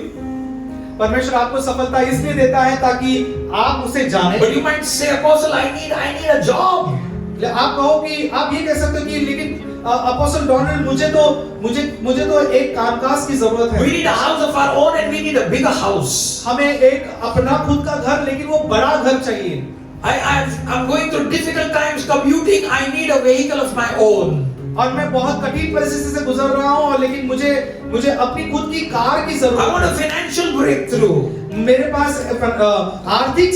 परमेश्वर आपको सफलता इसलिए देता है ताकि आप उसे जाने। But you might say, Apostle, I need a job. आप कहो कि आप ये कह सकते हो कि लेकिन अपोस्टल डोनाल्ड मुझे तो एक कामकाज की जरूरत है। We need a house of our own and we need a bigger house. हमें एक अपना खुद का घर, लेकिन वो बड़ा घर चाहिए। I'm going through difficult times commuting. I need a vehicle of my own. और मैं बहुत कठिन परिस्थिति से गुजर रहा हूँ, और लेकिन मुझे अपनी खुद की कार की I जरूरत want a है। financial breakthrough. मेरे पास आर्थिक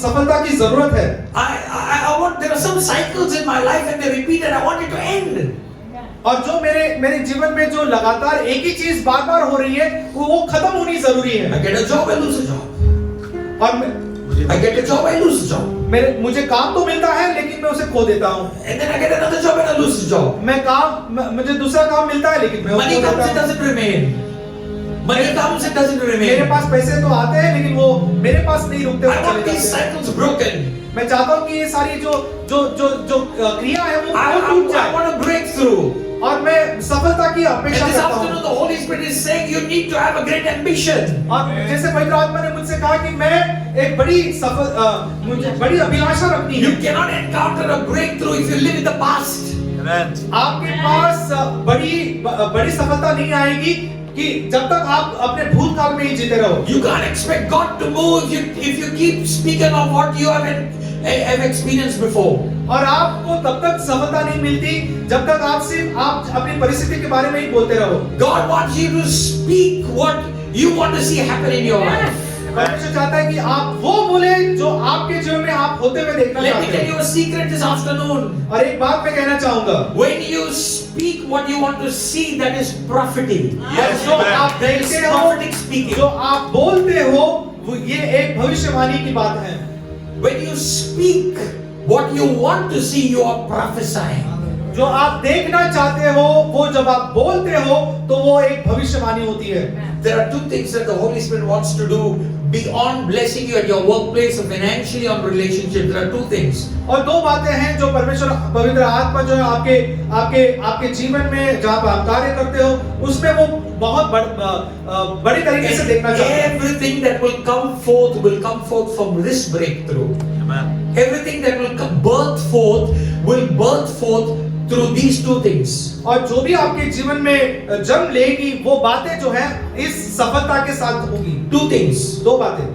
सफलता की जरूरत है। I want, there are some cycles in my life and they repeat and I want it to end. और जो मेरे जीवन में जो लगातार एक ही चीज बार-बार हो रही है, वो खत्म होनी जरूरी I है। get a job, I lose a job. और I get a job, I lose a job. मुझे काम तो मिलता है, लेकिन मैं उसे खो देता हूँ। And then I get another job and I lose a job. मुझे दूसरा काम मिलता है, लेकिन मैं Money उसको comes, खो it देता हूँ। doesn't remain. Money comes, it doesn't मेरे remain. पास पैसे तो आते हैं, लेकिन वो मेरे पास नहीं रुकते, I वो want चले these जाते हैं। cycles broken. मैं चाहता हूँ कि ये सारी जो क्रिया है वो टूट I जाए, want a breakthrough. और मैं सफलता की And अपेक्षा this करता afternoon हूँ। the Holy Spirit is saying you need to have a great ambition. और जैसे पवित्र आत्मा ने मुझसे कहा कि मैं एक मुझे बड़ी अभिलाषा रखनी You है। cannot encounter a breakthrough if you live in the past. Amen. आपके पास बड़ी सफलता नहीं आएगी कि जब तक आप अपने भूतकाल में ही जीते रहो। You can't expect God to move if you keep speaking of what you have experienced before. और आपको तब तक सफलता नहीं मिलती जब तक आप अपनी परिस्थिति के बारे में ही बोलते रहो। God wants you to speak what you want to see happen in your life. परमेश्वर चाहता है कि आप वो बोले जो आपके जीवन में आप होते हुए देखना Let me चाहते tell you हैं। a secret this afternoon. और एक बात मैं कहना चाहूंगा, When you speak what you want to see, that is prophetic. Yes, जो amen. आप देखते हो, Prophetic speaking. जो आप बोलते हो, वो ये एक भविष्यवाणी की बात है। When you speak what you want to see, you are prophesying. जो आप देखना चाहते हो, वो जब आप बोलते हो तो वो एक भविष्यवाणी होती है। There are two things that the Holy Spirit wants to do beyond blessing you at your workplace or financially on relationship. There are two things. और दो बातें हैं जो परमेश्वर पवित्र आत्मा जो है आपके जीवन में जहाँ पर आप कार्य करते हो उसमें वो बहुत बड़ी तरीके से देखना चाहते हैं। Everything that will come forth from this breakthrough. Amen. Everything that will birth forth through these two things. और जो भी आपके जीवन में जन्म लेगी वो बातें जो है इस सफलता के साथ होगी। Two things. दो बातें।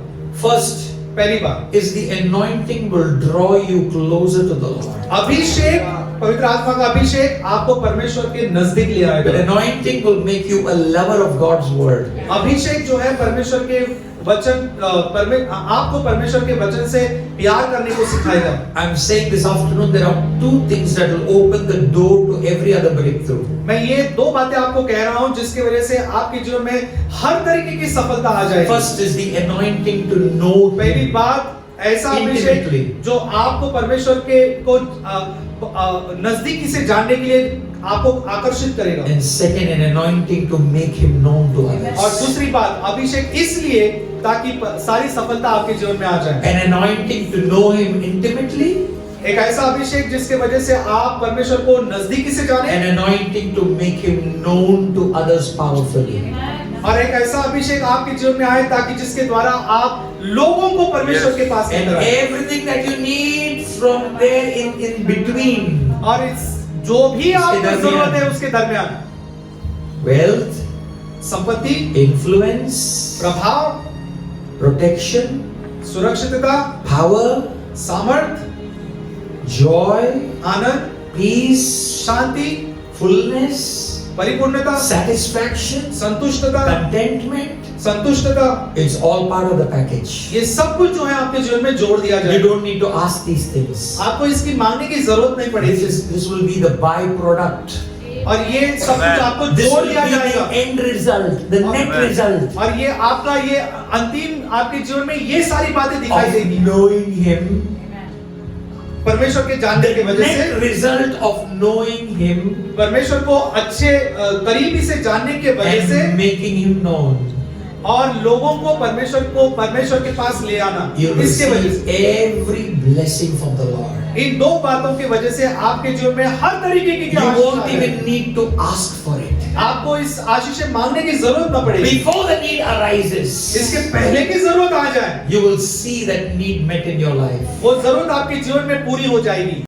First पहली बात, is the anointing will draw you closer to the Lord. अभिषेक, पवित्र आत्मा का अभिषेक आपको परमेश्वर के नजदीक ले The आएगा। anointing will make you a lover of God's word. अभिषेक जो है परमेश्वर के वचन आपको परमेश्वर के वचन से प्यार करने को सिखाएगा। I'm saying this afternoon there are two things that will open the door to every other breakthrough. मैं ये दो बातें आपको कह रहा हूँ जिसकी वजह से आपके जीवन में हर तरीके की सफलता आ जाएगी। First is the anointing to know पहली Him. बात, ऐसा Intimately. अभिषेक जो आपको परमेश्वर के को नजदीकी से जानने के लिए आपको आकर्षित करेगा। And second, an anointing to make Him known to और others. दूसरी बात, अभिषेक इसलिए ताकि सारी सफलता आपके जीवन में आ जाए। An anointing to know Him intimately. एक ऐसा अभिषेक जिसके वजह से आप परमेश्वर को नजदीकी से जाने, An anointing to make Him known to others powerfully. और एक ऐसा अभिषेक आपके जीवन में आए ताकि जिसके द्वारा आप लोगों को परमेश्वर के पास And लेकर आए। everything that you need from there in between. और इस जो भी आपको दरमियान। जरूरत है उसके दरमियान, Wealth, संपत्ति, influence, प्रभाव, protection, सुरक्षितता, power, सामर्थ, joy, आनंद, peace, शांति, fullness, परिपूर्णता, satisfaction, संतुष्टता, contentment. संतुष्टता, It's all part of the package. ये सब कुछ जो है आपके जीवन में जोड़ दिया You जाए। don't need to ask these things. आपको इसकी मांगने की जरूरत नहीं पड़ेगी This will be the byproduct. और ये सब कुछ आपको This जोड़ will दिया be जाएगा। the end result, the net Amen. result और ये आपका ये अंतिम आपके जीवन में ये सारी बातें दिखाई of देगी knowing Him. परमेश्वर के जानने की वजह Net से, result of knowing Him परमेश्वर को अच्छे करीबी से जानने के वजह से, and making Him known. और लोगों को परमेश्वर के पास ले आना, You इसके वजह receive से, every blessing from the Lord. इन दो बातों की वजह से आपके जीवन में हर तरीके की You आशीष won't आ जाए। even need to ask for it. आपको इस आशीष मांगने की जरूरत न पड़ेगी। Before the need arises, इसके पहले की जरूरत आ जाए, you will see that need met in your life. वो जरूरत आपके जीवन में पूरी हो जाएगी।